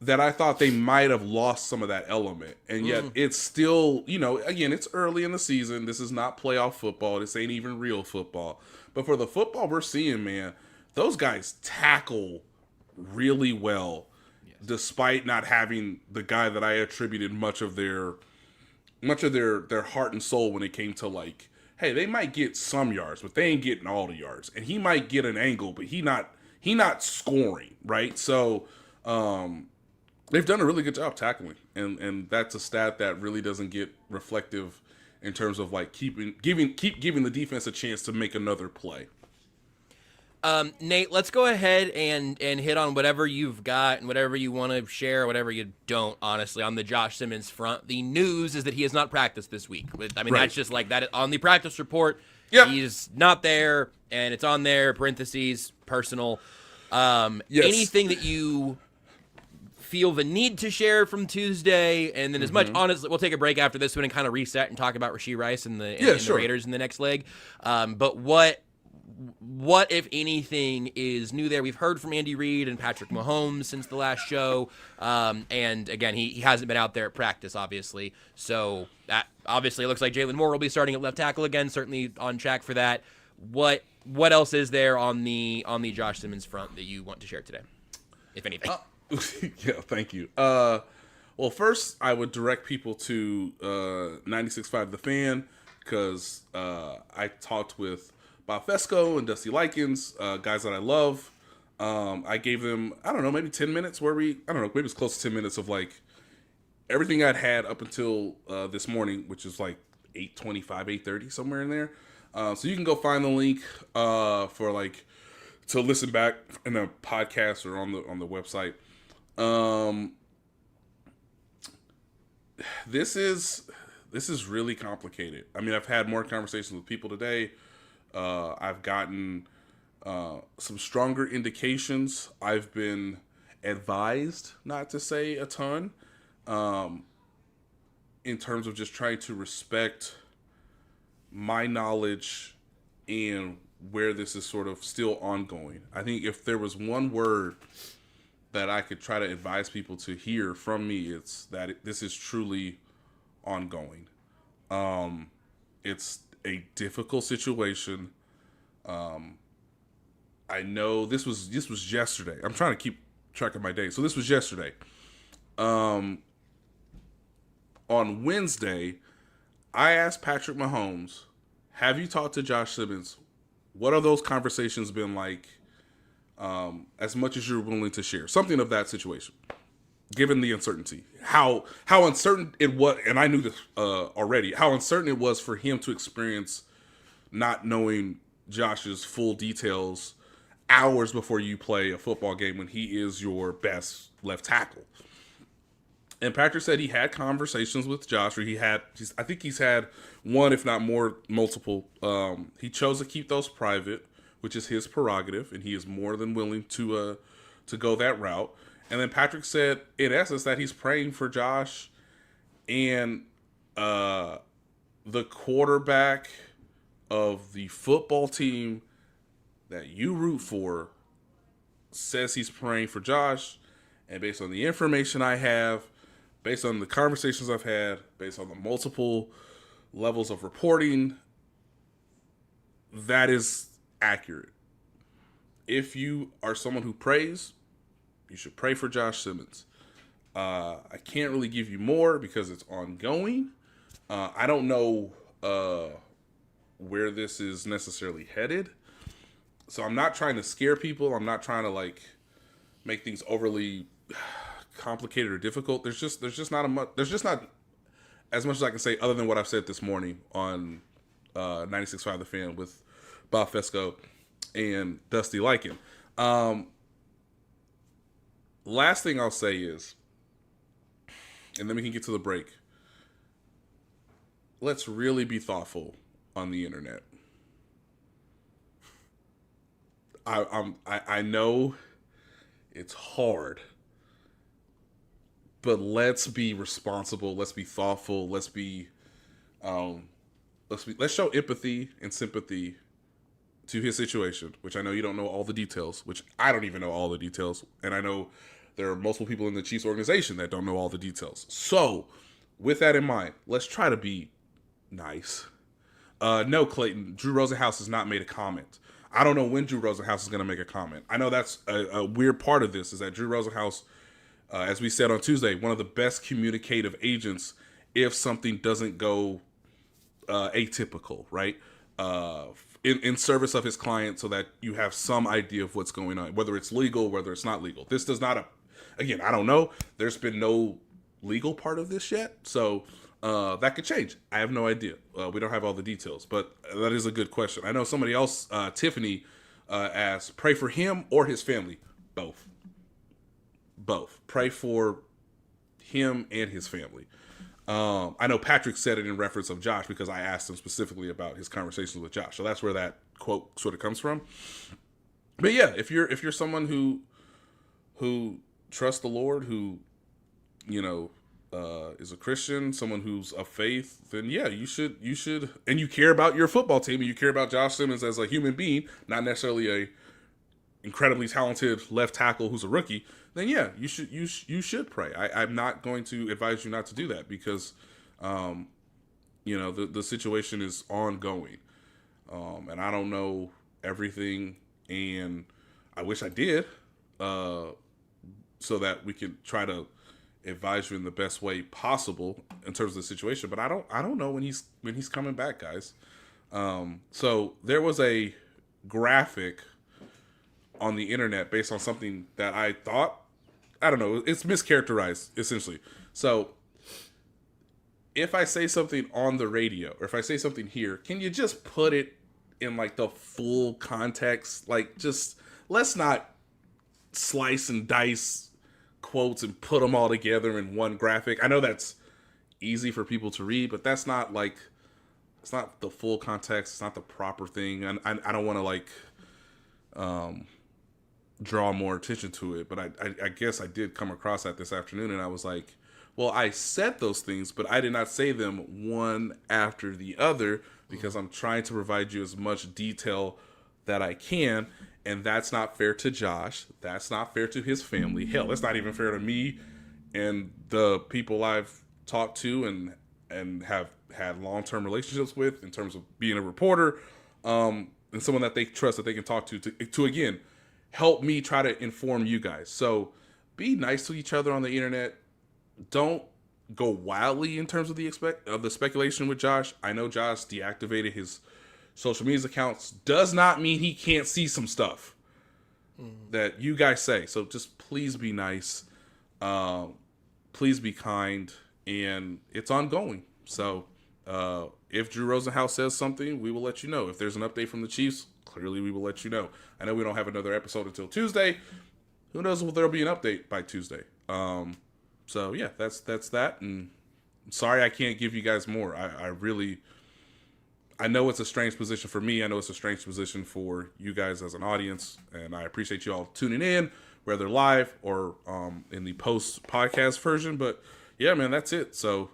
that I thought they might have lost some of that element. And yet it's still, again, it's early in the season. This is not playoff football. This ain't even real football. But for the football we're seeing, man, those guys tackle really well, despite not having the guy that I attributed much of their heart and soul when it came to, like, hey, they might get some yards, but they ain't getting all the yards. And he might get an angle, but he not scoring, right? So, they've done a really good job tackling, and that's a stat that really doesn't get reflective in terms of like keep giving the defense a chance to make another play. Nate, let's go ahead and hit on whatever you've got and whatever you want to share, whatever you don't, honestly, on the Josh Simmons front. The news is that he has not practiced this week. I mean, Right. that's just like that on the practice report. Yep. He's not there, and it's on there, parentheses, personal. Yes. Anything that you feel the need to share from Tuesday, and then as much, honestly, we'll take a break after this one and kind of reset and talk about Rashee Rice and the Raiders in the next leg. But what, if anything, is new there? We've heard from Andy Reid and Patrick Mahomes since the last show. And again, he hasn't been out there at practice, obviously. So that obviously it looks like Jalen Moore will be starting at left tackle again, certainly on track for that. What else is there on the Josh Simmons front that you want to share today, if anything? Yeah, thank you. Well, first, I would direct people to 96.5 The Fan, because I talked with Bob Fesco and Dusty Likens, guys that I love. I gave them, I don't know, maybe 10 minutes maybe it's close to 10 minutes of like everything I'd had up until this morning, which is like 8:25, 8:30, somewhere in there. So you can go find the link for like to listen back in the podcast or on the website. This is really complicated. I mean, I've had more conversations with people today. I've gotten some stronger indications. I've been advised not to say a ton in terms of just trying to respect my knowledge and where this is sort of still ongoing. I think if there was one word that I could try to advise people to hear from me, it's that this is truly ongoing. It's a difficult situation. I know this was yesterday. I'm trying to keep track of my days. So this was yesterday. On Wednesday, I asked Patrick Mahomes, have you talked to Josh Simmons? What are those conversations been like? As much as you're willing to share, something of that situation, given the uncertainty, how uncertain it was, and I knew this already, how uncertain it was for him to experience not knowing Josh's full details hours before you play a football game when he is your best left tackle. And Patrick said he had conversations with Josh, or I think he's had one, if not more, multiple. He chose to keep those private, which is his prerogative, and he is more than willing to go that route. And then Patrick said, in essence, that he's praying for Josh, and the quarterback of the football team that you root for says he's praying for Josh. And based on the information I have, based on the conversations I've had, based on the multiple levels of reporting, that is accurate. If you are someone who prays, you should pray for Josh Simmons. I can't really give you more because it's ongoing. I don't know where this is necessarily headed. So I'm not trying to scare people. I'm not trying to like make things overly complicated or difficult. There's just not as much as I can say other than what I've said this morning on 96.5 The Fan with Bob Fesco and Dusty Liken. Last thing I'll say is, and then we can get to the break, let's really be thoughtful on the internet. I know it's hard, but let's be responsible. Let's be thoughtful. Let's show empathy and sympathy to his situation, which I know you don't know all the details, which I don't even know all the details. And I know there are multiple people in the Chiefs organization that don't know all the details. So with that in mind, let's try to be nice. No, Clayton, Drew Rosenhaus has not made a comment. I don't know when Drew Rosenhaus is going to make a comment. I know that's a weird part of this, is that Drew Rosenhaus, as we said on Tuesday, one of the best communicative agents if something doesn't go atypical, right? In service of his client, so that you have some idea of what's going on, whether it's legal, whether it's not legal. This does not, again, I don't know. There's been no legal part of this yet, so that could change. I have no idea. We don't have all the details, but that is a good question. I know somebody else, Tiffany, as pray for him or his family. Both. Pray for him and his family. I know Patrick said it in reference of Josh because I asked him specifically about his conversations with Josh. So that's where that quote sort of comes from. But yeah, if you're someone who trusts the Lord, who is a Christian, someone who's of faith, then yeah, you should, and you care about your football team, and you care about Josh Simmons as a human being, not necessarily a incredibly talented left tackle who's a rookie, then yeah, you should pray. I'm not going to advise you not to do that because, the situation is ongoing, and I don't know everything, and I wish I did, so that we could try to advise you in the best way possible in terms of the situation. But I don't know when he's coming back, guys. So there was a graphic on the internet based on something that I thought, I don't know, it's mischaracterized essentially. So if I say something on the radio or if I say something here, can you just put it in like the full context? Like, just let's not slice and dice quotes and put them all together in one graphic. I know that's easy for people to read, but that's not like, it's not the full context. It's not the proper thing. And I don't want to like draw more attention to it, but I guess I did come across that this afternoon, and I was like, well, I said those things, but I did not say them one after the other because I'm trying to provide you as much detail that I can, and that's not fair to Josh. That's not fair to his family. Hell, that's not even fair to me and the people I've talked to and have had long-term relationships with in terms of being a reporter, and someone that they trust, that they can talk to again, help me try to inform you guys. So be nice to each other on the internet. Don't go wildly in terms of the speculation with Josh. I know Josh deactivated his social media accounts. Does not mean he can't see some stuff that you guys say. So just please be nice. Please be kind. And it's ongoing. So if Drew Rosenhaus says something, we will let you know. If there's an update from the Chiefs, clearly we will let you know. I know we don't have another episode until Tuesday. Who knows if there'll be an update by Tuesday. So yeah, that's that. And I'm sorry I can't give you guys more. I know it's a strange position for me. I know it's a strange position for you guys as an audience. And I appreciate you all tuning in, whether live or in the post-podcast version. But yeah, man, that's it. So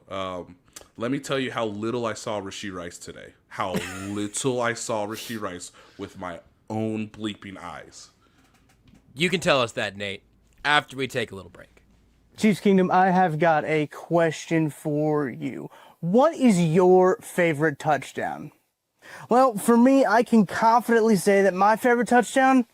let me tell you how little I saw Rashee Rice today. How little I saw Rashee Rice with my own bleeping eyes. You can tell us that, Nate, after we take a little break. Chiefs Kingdom, I have got a question for you. What is your favorite touchdown? Well, for me, I can confidently say that my favorite touchdown,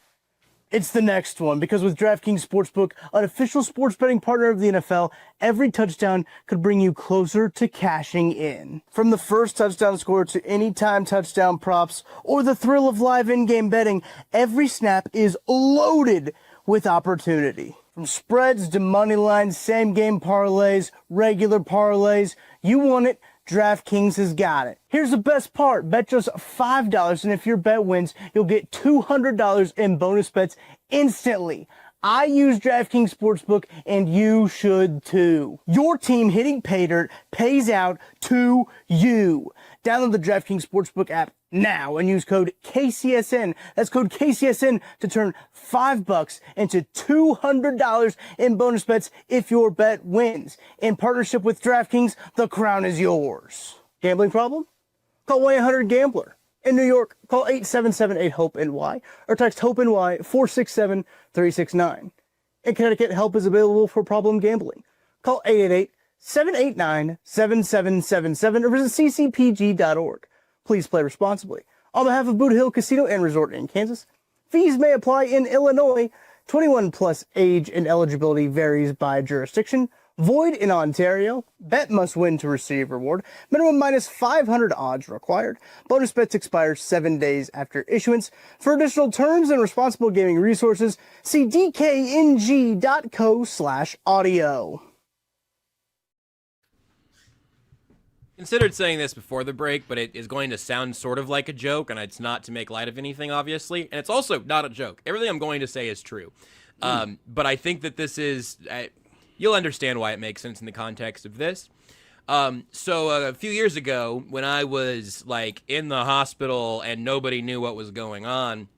it's the next one, because with DraftKings Sportsbook, an official sports betting partner of the NFL, every touchdown could bring you closer to cashing in. From the first touchdown score to anytime touchdown props or the thrill of live in-game betting, every snap is loaded with opportunity. From spreads to money lines, same-game parlays, regular parlays, you want it, DraftKings has got it. Here's the best part. Bet just $5, and if your bet wins, you'll get $200 in bonus bets instantly. I use DraftKings Sportsbook, and you should too. Your team hitting pay dirt pays out to you. Download the DraftKings Sportsbook app now and use code KCSN. That's code KCSN to turn $5 into $200 in bonus bets if your bet wins. In partnership with DraftKings, the crown is yours. Gambling problem? Call 1-800-GAMBLER. In New York, call 877-8-HOPE-NY or text HOPE-NY 467-369. In Connecticut, help is available for problem gambling. Call 888-789-7777 or visit ccpg.org. Please play responsibly. On behalf of Boot Hill Casino and Resort in Kansas, fees may apply in Illinois. 21 plus age and eligibility varies by jurisdiction. Void in Ontario. Bet must win to receive reward. Minimum minus 500 odds required. Bonus bets expire 7 days after issuance. For additional terms and responsible gaming resources, see dkng.co/audio. considered saying this before the break, but it is going to sound sort of like a joke, and it's not to make light of anything, obviously. And it's also not a joke. Everything I'm going to say is true. But I think that this is, you'll understand why it makes sense in the context of this. So a few years ago, when I was like in the hospital and nobody knew what was going on,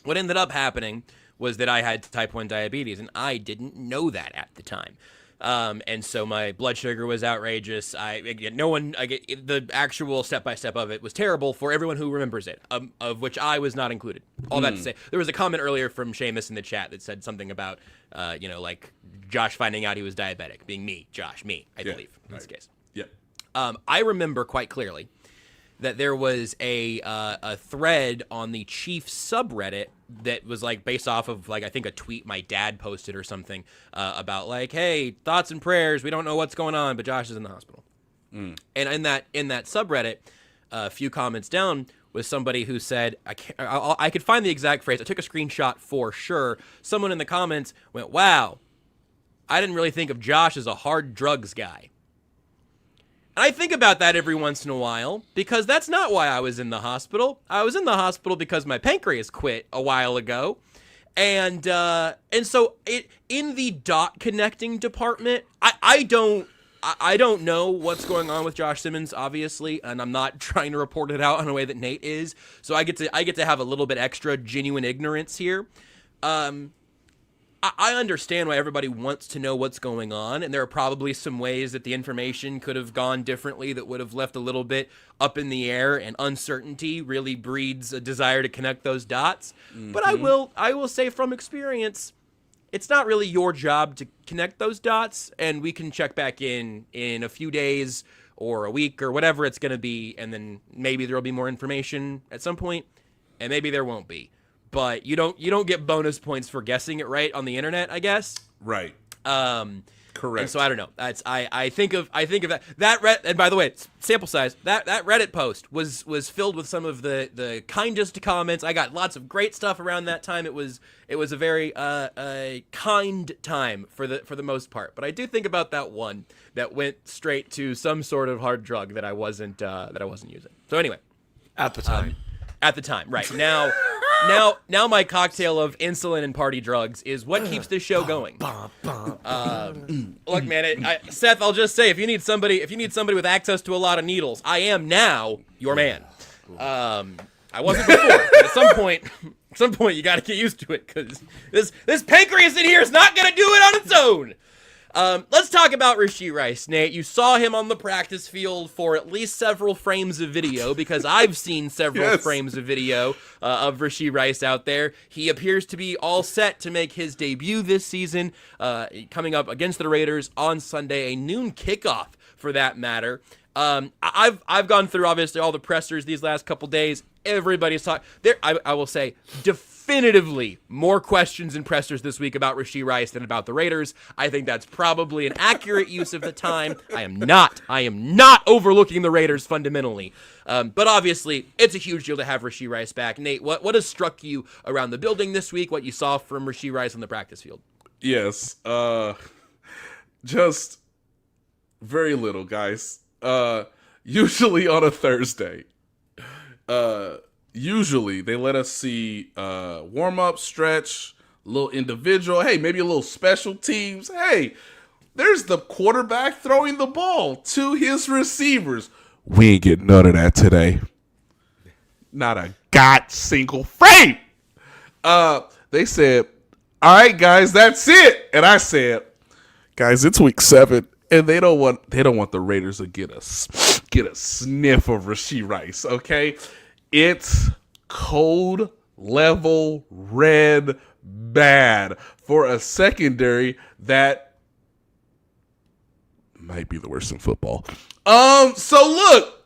what ended up happening was that I had type 1 diabetes, and I didn't know that at the time. And so my blood sugar was outrageous. The actual step-by-step of it was terrible for everyone who remembers it, of which I was not included. All that to say, there was a comment earlier from Seamus in the chat that said something about, like Josh finding out he was diabetic, being me, Josh, I believe, in this case. Yeah. I remember quite clearly that there was a thread on the Chief subreddit that was like based off of like I think a tweet my dad posted or something about like, hey, thoughts and prayers. We don't know what's going on, but Josh is in the hospital. And in that subreddit, a few comments down was somebody who said I could find the exact phrase. I took a screenshot for sure. Someone in the comments went, "Wow, I didn't really think of Josh as a hard drugs guy." And I think about that every once in a while because that's not why I was in the hospital. I was in the hospital because my pancreas quit a while ago. And so in the dot connecting department, I don't know what's going on with Josh Simmons, obviously, and I'm not trying to report it out in a way that Nate is. So I get to have a little bit extra genuine ignorance here. I understand why everybody wants to know what's going on, and there are probably some ways that the information could have gone differently that would have left a little bit up in the air, and uncertainty really breeds a desire to connect those dots. But I will say from experience, it's not really your job to connect those dots, and we can check back in a few days or a week or whatever it's going to be, and then maybe there will be more information at some point, and maybe there won't be. But you don't get bonus points for guessing it right on the internet, I guess. Right. Correct. And so I don't know. I think of that and by the way, sample size. That Reddit post was filled with some of the kindest comments. I got lots of great stuff around that time. It was a very kind time for the most part. But I do think about that one that went straight to some sort of hard drug that I wasn't using. So anyway, At the time. at the time, right now. Now my cocktail of insulin and party drugs is what keeps this show going. Look, man, Seth, I'll just say if you need somebody with access to a lot of needles, I am now your man. I wasn't before, but at some point you got to get used to it because this pancreas in here is not gonna do it on its own. Let's talk about Rashee Rice. Nate, you saw him on the practice field for at least several frames of video because I've seen several frames of video of Rashee Rice out there. He appears to be all set to make his debut this season, coming up against the Raiders on Sunday, a noon kickoff for that matter. I've gone through obviously all the pressers these last couple days. Everybody's talking there. I will say definitively more questions and pressers this week about Rashee Rice than about the Raiders. I think that's probably an accurate use of the time. I am not overlooking the Raiders fundamentally. But obviously it's a huge deal to have Rashee Rice back. Nate, what has struck you around the building this week? What you saw from Rashee Rice on the practice field? Yes. Just very little, guys. Usually on a Thursday. Usually they let us see warm-up, stretch, a little individual. Hey, maybe a little special teams. Hey, there's the quarterback throwing the ball to his receivers. We ain't getting none of that today. Not a single frame. They said, all right, guys, that's it. And I said, guys, it's week 7. And they don't want the Raiders to get a sniff of Rashee Rice, okay? It's code level red bad for a secondary that might be the worst in football. So look,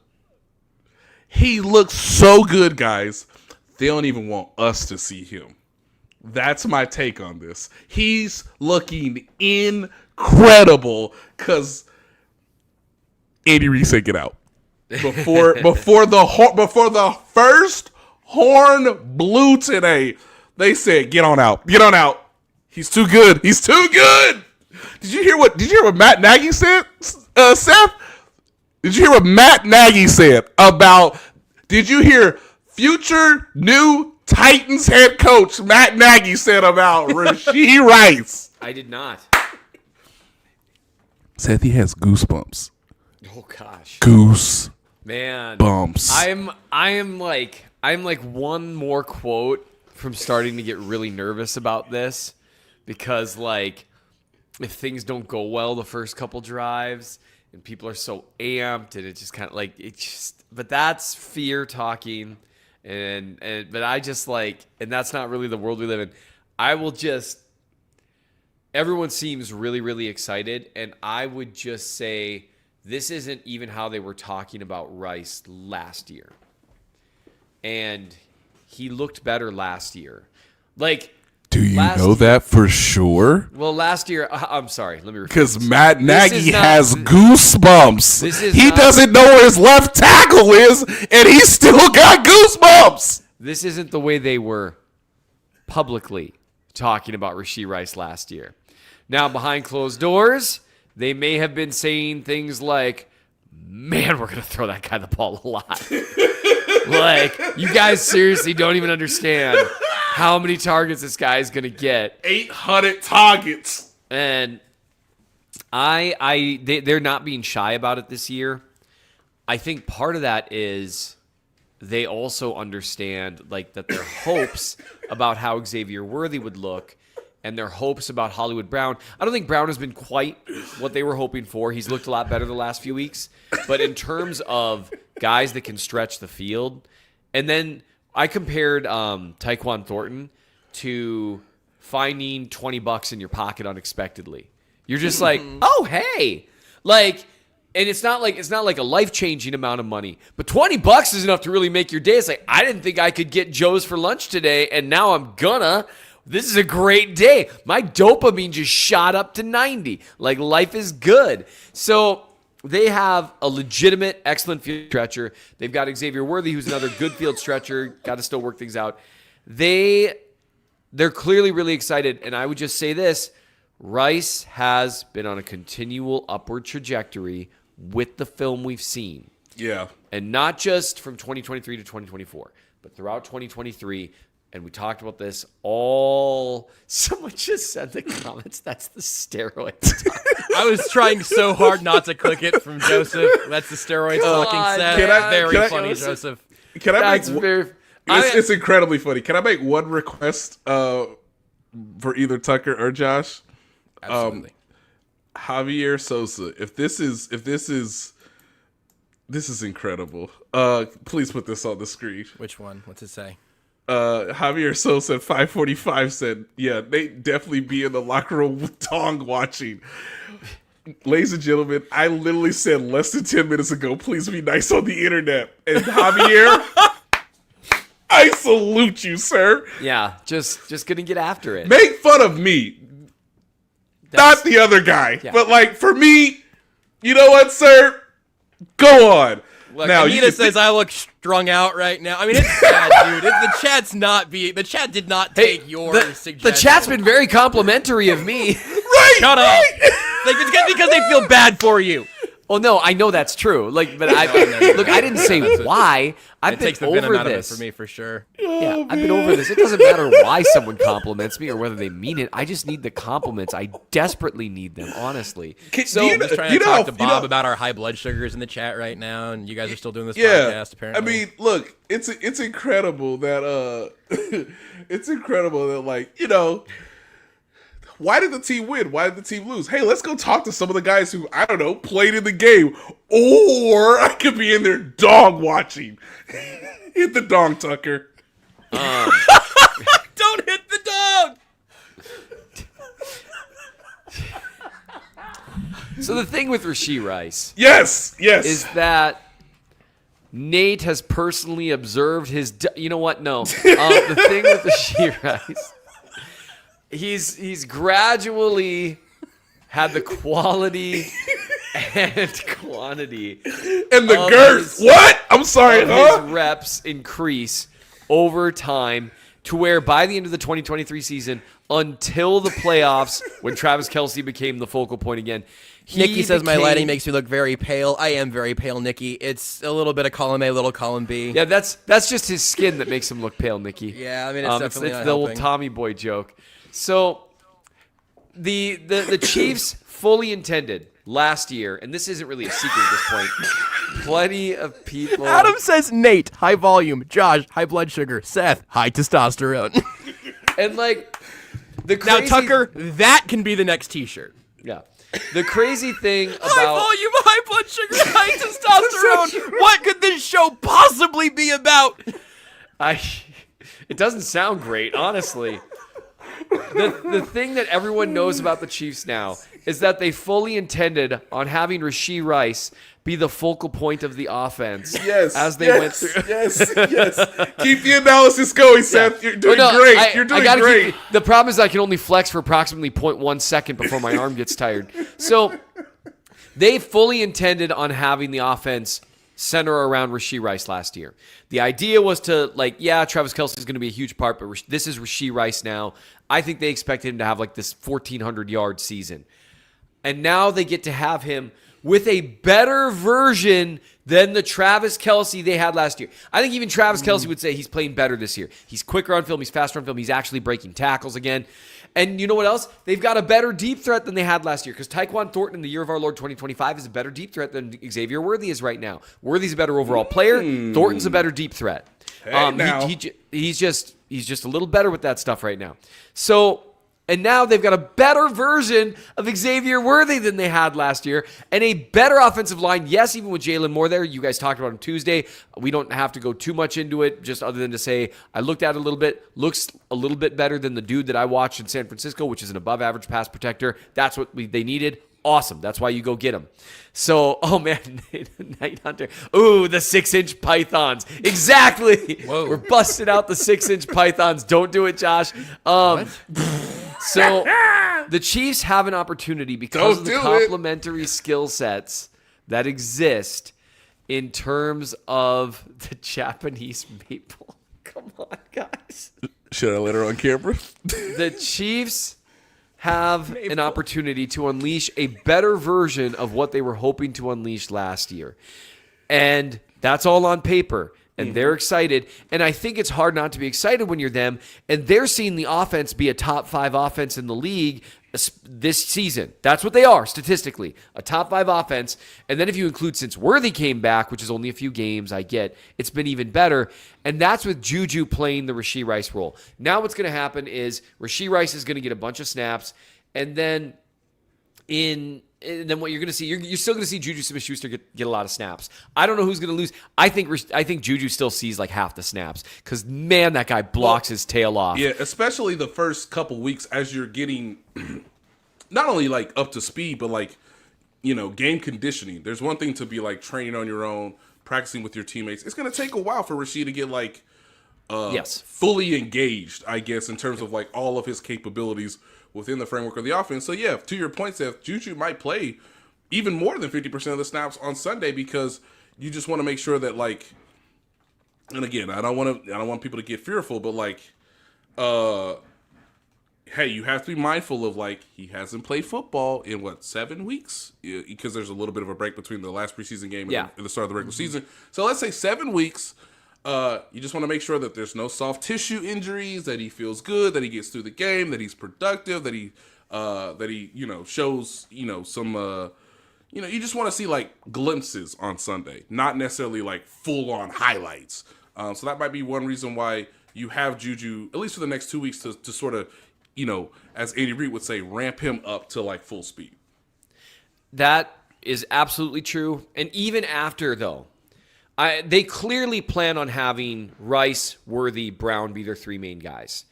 he looks so good, guys. They don't even want us to see him. That's my take on this. He's looking incredible because Andy Reid said get out before the first horn blew today. They said get on out. He's too good. Did you hear what Matt Nagy said, Seth? Did you hear what Matt Nagy said about? Did you hear future new Titans head coach Matt Nagy said about Rashee Rice? I did not. Said he has goosebumps. Oh gosh. Goose Man. bumps. I am like one more quote from starting to get really nervous about this, because like if things don't go well the first couple drives and people are so amped and it just kind of like but that's fear talking but I just like, and that's not really the world we live in. Everyone seems really, really excited, and I would just say this isn't even how they were talking about Rice last year. And he looked better last year. Like, do you know that for sure? Well, last year, I'm sorry, let me rephrase. Because Matt Nagy has He goosebumps. He doesn't know where his left tackle is, and he's still got goosebumps. This isn't the way they were publicly talking about Rashee Rice last year. Now, behind closed doors, they may have been saying things like, man, we're going to throw that guy the ball a lot. Like, you guys seriously don't even understand how many targets this guy is going to get. 800 targets. And they're not being shy about it this year. I think part of that is they also understand like that their hopes about how Xavier Worthy would look and their hopes about Hollywood Brown. I don't think Brown has been quite what they were hoping for. He's looked a lot better the last few weeks. But in terms of guys that can stretch the field, and then I compared Tyquan Thornton to finding $20 in your pocket unexpectedly. You're just like, oh, hey. Like, and it's not like a life-changing amount of money, but $20 is enough to really make your day. It's like, I didn't think I could get Joe's for lunch today, and now I'm gonna. This is a great day. My dopamine just shot up to 90. Like, life is good. So they have a legitimate, excellent field stretcher. They've got Xavier Worthy, who's another good field stretcher. Got to still work things out. They're clearly really excited, and I would just say this. Rice has been on a continual upward trajectory with the film we've seen. Yeah. And not just from 2023 to 2024, but throughout 2023. And we talked about this all. Someone just said in the comments, that's the steroids. I was trying so hard not to click it from Joseph. That's the steroids talking Seth. Very funny, Joseph. Can I That's make very. it's incredibly funny. Can I make one request for either Tucker or Josh? Absolutely. Javier Sosa, if this is incredible. Please put this on the screen. Which one? What's it say? Javier Sosa at 545 said, yeah, Nate definitely be in the locker room with Tong watching. Ladies and gentlemen, I literally said less than 10 minutes ago, please be nice on the internet. And Javier, I salute you, sir. Yeah, just gonna get after it. Make fun of me. Not the other guy. Yeah. But like for me, you know what, sir? Go on. Look, now, Anita says I look strung out right now. I mean, it's bad, dude. The chat did not take your suggestion. The chat's been very complimentary of me. Right. Shut up. Like, it's because they feel bad for you. Oh no, I know that's true. Like, but look, I didn't say why. I've been over out this. Of it for me, for sure. Yeah, I've been over this. It doesn't matter why someone compliments me or whether they mean it. I just need the compliments. I desperately need them, honestly. So I'm just trying to talk to Bob about our high blood sugars in the chat right now, and you guys are still doing this podcast. Apparently, I mean, look, it's incredible that it's incredible that like why did the team win? Why did the team lose? Hey, let's go talk to some of the guys who, I don't know, played in the game. Or I could be in there dog watching. Hit the dog, Tucker. Don't hit the dog! So the thing with Rashee Rice yes, is that Nate has personally observed his... You know what? No. The thing with Rashee Rice... He's gradually had the quality and quantity and the girth. What? I'm sorry, his reps increase over time to where by the end of the 2023 season, until the playoffs when Travis Kelce became the focal point again. Nikki says my lighting makes me look very pale. I am very pale, Nikki. It's a little bit of column A, a little column B. Yeah, that's just his skin that makes him look pale, Nikki. Yeah, I mean, it's definitely not the old helping. Tommy Boy joke. So the Chiefs fully intended last year, and this isn't really a secret at this point. Plenty of people. Adam says Nate, high volume. Josh, high blood sugar. Seth, high testosterone. And like the Now, crazy, Tucker, that can be the next T-shirt. Yeah. The crazy thing about High volume, high blood sugar, high testosterone. What could this show possibly be about? it doesn't sound great, honestly. The thing that everyone knows about the Chiefs now is that they fully intended on having Rashee Rice be the focal point of the offense as they went through. Yes. Keep the analysis going, Seth. You're doing great. You're doing great. The problem is I can only flex for approximately 0.1 second before my arm gets tired. So they fully intended on having the offense center around Rashee Rice last year. The idea was to, Travis Kelce is going to be a huge part, but this is Rashee Rice now. I think they expected him to have this 1,400-yard season. And now they get to have him with a better version than the Travis Kelce they had last year. I think even Travis Kelce would say he's playing better this year. He's quicker on film. He's faster on film. He's actually breaking tackles again. And you know what else? They've got a better deep threat than they had last year because Tyquan Thornton in the year of our Lord 2025 is a better deep threat than Xavier Worthy is right now. Worthy's a better overall player. Thornton's a better deep threat. He's just a little better with that stuff right now. So, and now they've got a better version of Xavier Worthy than they had last year and a better offensive line. Yes, even with Jalen Moore there. You guys talked about him Tuesday. We don't have to go too much into it, just other than to say I looked at it a little bit. Looks a little bit better than the dude that I watched in San Francisco, which is an above-average pass protector. That's what they needed. Awesome. That's why you go get him. So, oh man, Night Hunter. Ooh, the 6-inch pythons. Exactly. Whoa. We're busting out the 6-inch pythons. Don't do it, Josh. So the Chiefs have an opportunity because of the complementary skill sets that exist in terms of the Japanese maple. Come on, guys. Should I let her on camera? The Chiefs have an opportunity to unleash a better version of what they were hoping to unleash last year. And that's all on paper. And they're excited. And I think it's hard not to be excited when you're them. And they're seeing the offense be a top 5 offense in the league this season. That's what they are, statistically. A top 5 offense. And then if you include since Worthy came back, which is only a few games, I get, it's been even better. And that's with Juju playing the Rashee Rice role. Now what's going to happen is Rashee Rice is going to get a bunch of snaps. And then what you're going to see, you're still going to see Juju Smith-Schuster get a lot of snaps. I don't know who's going to lose. I think Juju still sees half the snaps because, man, that guy blocks his tail off. Yeah, especially the first couple weeks as you're getting not only up to speed, but game conditioning. There's one thing to be training on your own, practicing with your teammates. It's going to take a while for Rashee to get fully engaged, I guess, in terms of all of his capabilities within the framework of the offense. So yeah, to your point, Seth, Juju might play even more than 50% of the snaps on Sunday because you just want to make sure that and again, I don't want people to get fearful, but hey, you have to be mindful of he hasn't played football in 7 weeks because there's a little bit of a break between the last preseason game and the start of the regular season. So let's say 7 weeks. You just want to make sure that there's no soft tissue injuries, that he feels good, that he gets through the game, that he's productive, that he shows some you just want to see glimpses on Sunday, not necessarily full on highlights. So that might be one reason why you have Juju at least for the next 2 weeks to sort of as Andy Reid would say, ramp him up to full speed. That is absolutely true, and even after though. They clearly plan on having Rice, Worthy, Brown be their 3 main guys.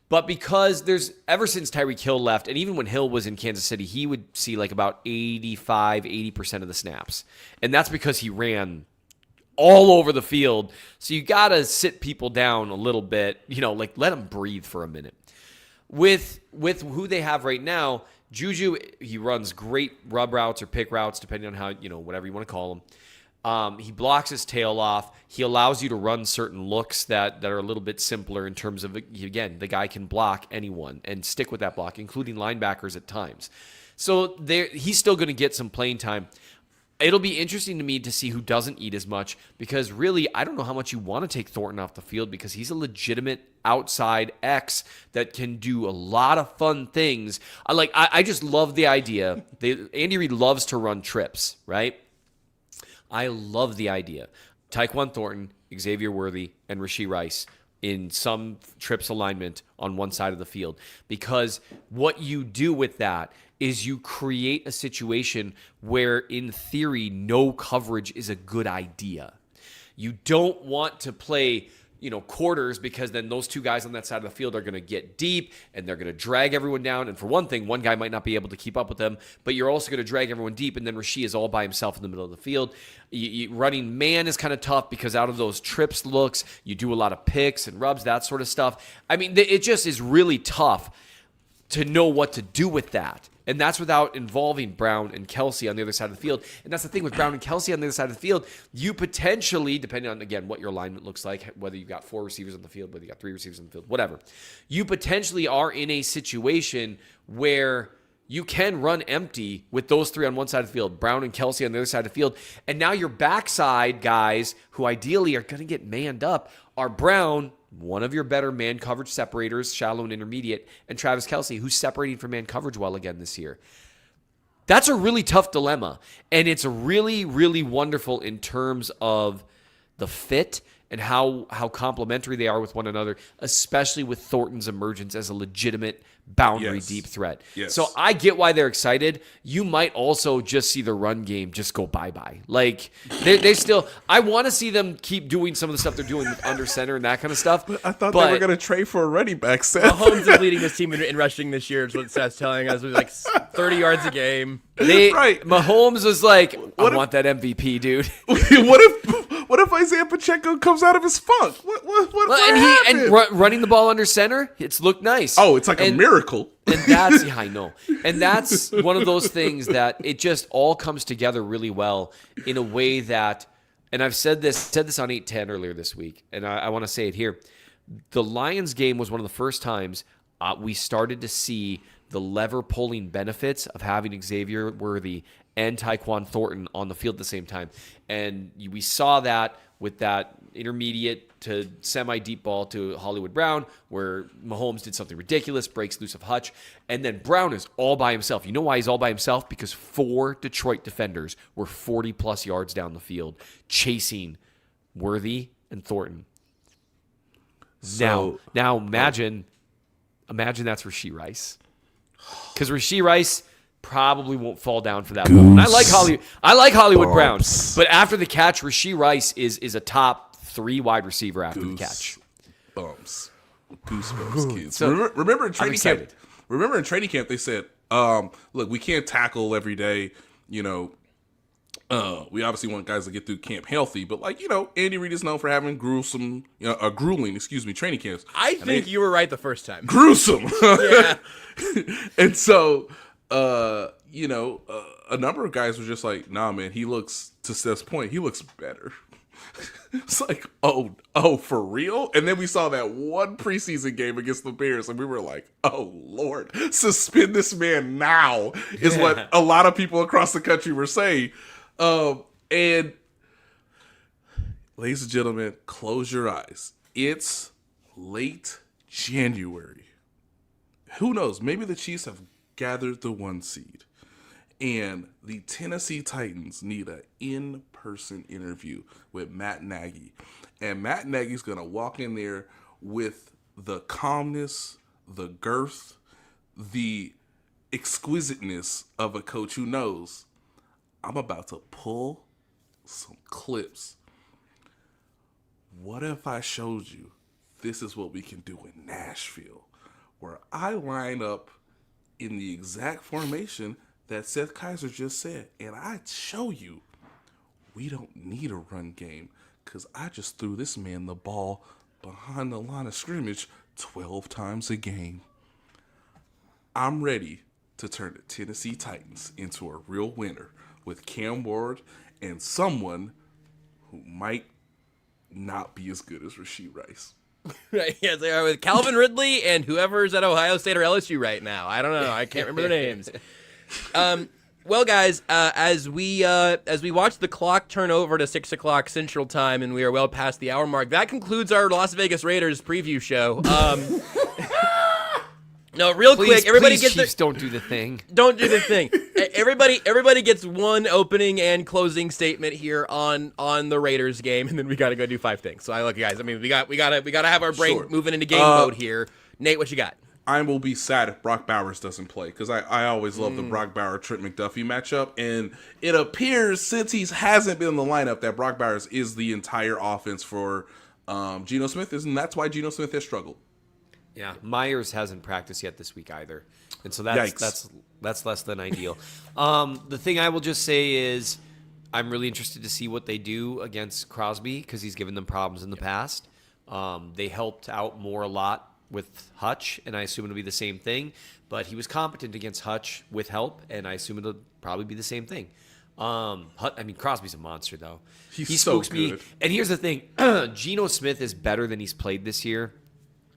But because ever since Tyreek Hill left, and even when Hill was in Kansas City, he would see about 80% of the snaps. And that's because he ran all over the field. So you got to sit people down a little bit, let them breathe for a minute. With who they have right now, Juju, he runs great rub routes or pick routes, depending on how, whatever you want to call them. He blocks his tail off. He allows you to run certain looks that are a little bit simpler in terms of, again, the guy can block anyone and stick with that block, including linebackers at times. So he's still going to get some playing time. It'll be interesting to me to see who doesn't eat as much, because really, I don't know how much you want to take Thornton off the field, because he's a legitimate outside X that can do a lot of fun things. I just love the idea. Andy Reid loves to run trips, right? I love the idea. Tyquan Thornton, Xavier Worthy, and Rashee Rice in some trips alignment on one side of the field. Because what you do with that is you create a situation where, in theory, no coverage is a good idea. You don't want to play, quarters, because then those two guys on that side of the field are going to get deep and they're going to drag everyone down. And for one thing, one guy might not be able to keep up with them, but you're also going to drag everyone deep. And then Rashee is all by himself in the middle of the field. Running man is kind of tough, because out of those trips looks, you do a lot of picks and rubs, that sort of stuff. I mean, it just is really tough to know what to do with that. And that's without involving Brown and Kelsey on the other side of the field. And that's the thing with Brown and Kelsey on the other side of the field. You potentially, depending on, again, what your alignment looks like, whether you've got 4 receivers on the field, whether you got 3 receivers on the field, whatever, you potentially are in a situation where you can run empty with those 3 on one side of the field, Brown and Kelsey on the other side of the field. And now your backside guys, who ideally are going to get manned up, are Brown, one of your better man coverage separators, shallow and intermediate, and Travis Kelsey, who's separating from man coverage well again this year. That's a really tough dilemma, and it's really, really wonderful in terms of the fit and how complementary they are with one another, especially with Thornton's emergence as a legitimate boundary deep threat. Yes. So I get why they're excited. You might also just see the run game just go bye-bye. Like, they still – I want to see them keep doing some of the stuff they're doing with under center and that kind of stuff. But I thought they were going to trade for a running back, Seth. Mahomes is leading this team in rushing this year, is what Seth's telling us. With like 30 yards a game. Right. Mahomes was like, I want that MVP, dude. What if Isaiah Pacheco comes out of his funk? What happened? Running the ball under center, it's looked nice. Oh, it's like a miracle. And that's, I know. And that's one of those things that it just all comes together really well in a way that, and I've said this on 810 earlier this week, and I want to say it here. The Lions game was one of the first times we started to see the lever-pulling benefits of having Xavier Worthy and Tyquan Thornton on the field at the same time. And we saw that with that intermediate to semi-deep ball to Hollywood Brown, where Mahomes did something ridiculous, breaks loose of Hutch, and then Brown is all by himself. You know why he's all by himself? Because 4 Detroit defenders were 40-plus yards down the field chasing Worthy and Thornton. Now imagine that's Rashee Rice. Because Rashee Rice probably won't fall down for that ball. And I like Hollywood Brown, but after the catch, Rashee Rice is a top 3 wide receiver after the catch. Goosebumps, kids. So, remember in training camp? Remember in training camp they said, "Look, we can't tackle every day. We obviously want guys to get through camp healthy, but Andy Reid is known for having grueling training camps." I think you were right the first time. Gruesome. Yeah. And so, a number of guys were just like, "Nah, man, he looks," to Seth's point, he looks better. It's like, oh, for real? And then we saw that one preseason game against the Bears, and we were like, oh, Lord, suspend this man now, is what a lot of people across the country were saying. And ladies and gentlemen, close your eyes. It's late January. Who knows? Maybe the Chiefs have gathered the 1 seed. And the Tennessee Titans need an in-person interview with Matt Nagy. And Matt Nagy's going to walk in there with the calmness, the girth, the exquisiteness of a coach who knows, I'm about to pull some clips. What if I showed you this is what we can do in Nashville, where I line up in the exact formation that Seth Keysor just said, and I show you we don't need a run game because I just threw this man the ball behind the line of scrimmage 12 times a game. I'm ready to turn the Tennessee Titans into a real winner with Cam Ward and someone who might not be as good as Rashee Rice. Right, yes, they are with Calvin Ridley and whoever's at Ohio State or LSU right now. I don't know. I can't remember their names. Well, guys, as we watch the clock turn over to 6 o'clock Central Time, and we are well past the hour mark, that concludes our Las Vegas Raiders preview show. No, real quick, everybody please, gets Chiefs, don't do the thing. Don't do the thing. Everybody gets one opening and closing statement here on the Raiders game, and then we got to go do 5 things. So look, guys. I mean, we got to have our brain moving into game mode here. Nate, what you got? I will be sad if Brock Bowers doesn't play because I always love the Brock Bauer-Trent McDuffie matchup. And it appears, since he hasn't been in the lineup, that Brock Bowers is the entire offense for Geno Smith, and that's why Geno Smith has struggled. Yeah, Myers hasn't practiced yet this week either, and so that's less than ideal. The thing I will just say is I'm really interested to see what they do against Crosby because he's given them problems in the past. They helped out more a lot with Hutch, and I assume it'll be the same thing. But he was competent against Hutch with help, and I assume it'll probably be the same thing. Crosby's a monster though. He so spooks me. good. And here's the thing: Geno Smith is better than he's played this year.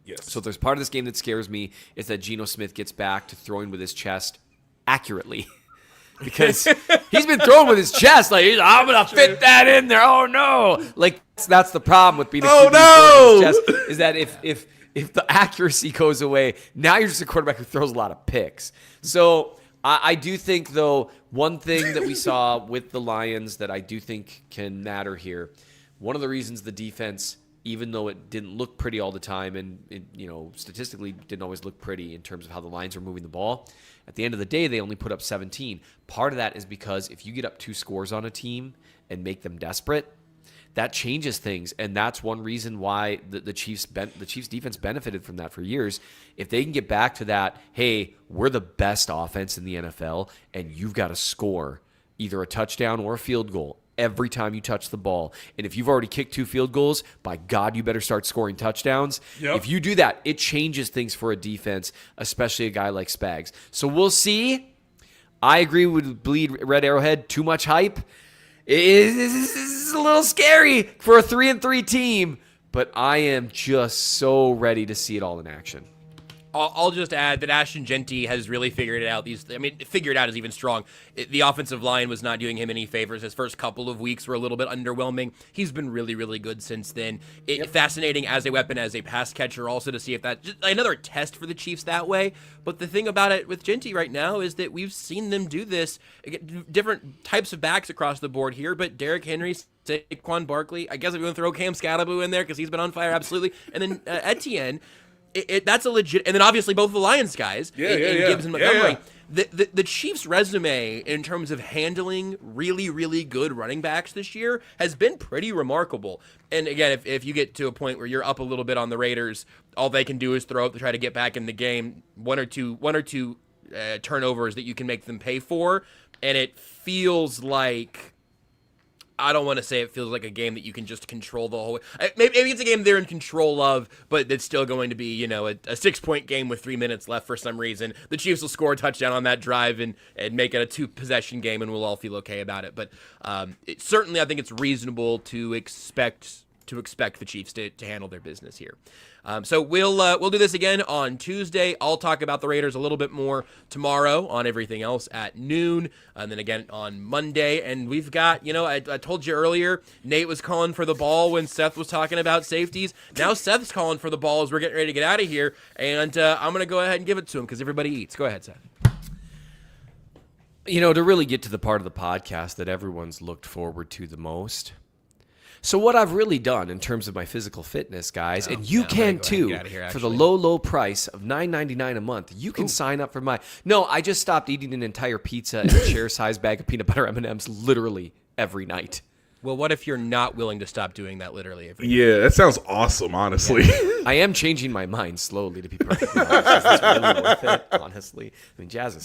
Yes. So if there's part of this game that scares me is that Geno Smith gets back to throwing with his chest accurately. Because he's been throwing with his chest. Like, I'm going to fit that in there. Oh, no. Like, that's the problem with being a QB throwing with his chest, is that if the accuracy goes away, now you're just a quarterback who throws a lot of picks. So I do think, though, one thing that we saw with the Lions that I do think can matter here, one of the reasons the defense, even though it didn't look pretty all the time and it, statistically didn't always look pretty in terms of how the Lions were moving the ball, at the end of the day, they only put up 17. Part of that is because if you get up 2 scores on a team and make them desperate, that changes things. And that's one reason why the Chiefs defense benefited from that for years. If they can get back to that, hey, we're the best offense in the NFL, and you've got to score either a touchdown or a field goal every time you touch the ball. And if you've already kicked 2 field goals, by God, you better start scoring touchdowns. Yep. If you do that, it changes things for a defense, especially a guy like Spags. So we'll see. I agree with Bleed Red Arrowhead. Too much hype. It's a little scary for a 3-3 team, but I am just so ready to see it all in action. I'll just add that Ashton Genty has really figured it out. Figured out is even strong. The offensive line was not doing him any favors. His first couple of weeks were a little bit underwhelming. He's been really, really good since then. Fascinating as a weapon, as a pass catcher, also to see if that just another test for the Chiefs that way. But the thing about it with Genty right now is that we've seen them do this, different types of backs across the board here. But Derrick Henry, Saquon Barkley, I guess I'm going to throw Cam Scatterboo in there because he's been on fire, absolutely. And then Etienne. That's a legit, and then obviously both the Lions guys, Gibbs and Montgomery. The Chiefs' resume in terms of handling really, really good running backs this year has been pretty remarkable. And again, if you get to a point where you're up a little bit on the Raiders, all they can do is throw up to try to get back in the game. One or two turnovers that you can make them pay for, and it feels like. I don't want to say it feels like a game that you can just control the whole way. Maybe it's a game they're in control of, but it's still going to be, a 6-point game with 3 minutes left for some reason. The Chiefs will score a touchdown on that drive and make it a 2-possession game, and we'll all feel okay about it. But certainly I think it's reasonable to expect the Chiefs to handle their business here. So we'll do this again on Tuesday. I'll talk about the Raiders a little bit more tomorrow on everything else at noon, and then again on Monday. And we've got, I told you earlier, Nate was calling for the ball when Seth was talking about safeties. Now Seth's calling for the ball as we're getting ready to get out of here, and I'm going to go ahead and give it to him because everybody eats. Go ahead, Seth. To really get to the part of the podcast that everyone's looked forward to the most. So what I've really done in terms of my physical fitness, guys, and you can too, for the low price of $9.99 a month, you can sign up for my. No, I just stopped eating an entire pizza and a share-sized bag of peanut butter M&Ms literally every night. Well, what if you're not willing to stop doing that literally every night? Yeah, that sounds awesome, honestly. I am changing my mind slowly, to be perfectly honest. It's really worth it, honestly. I mean, Jazz is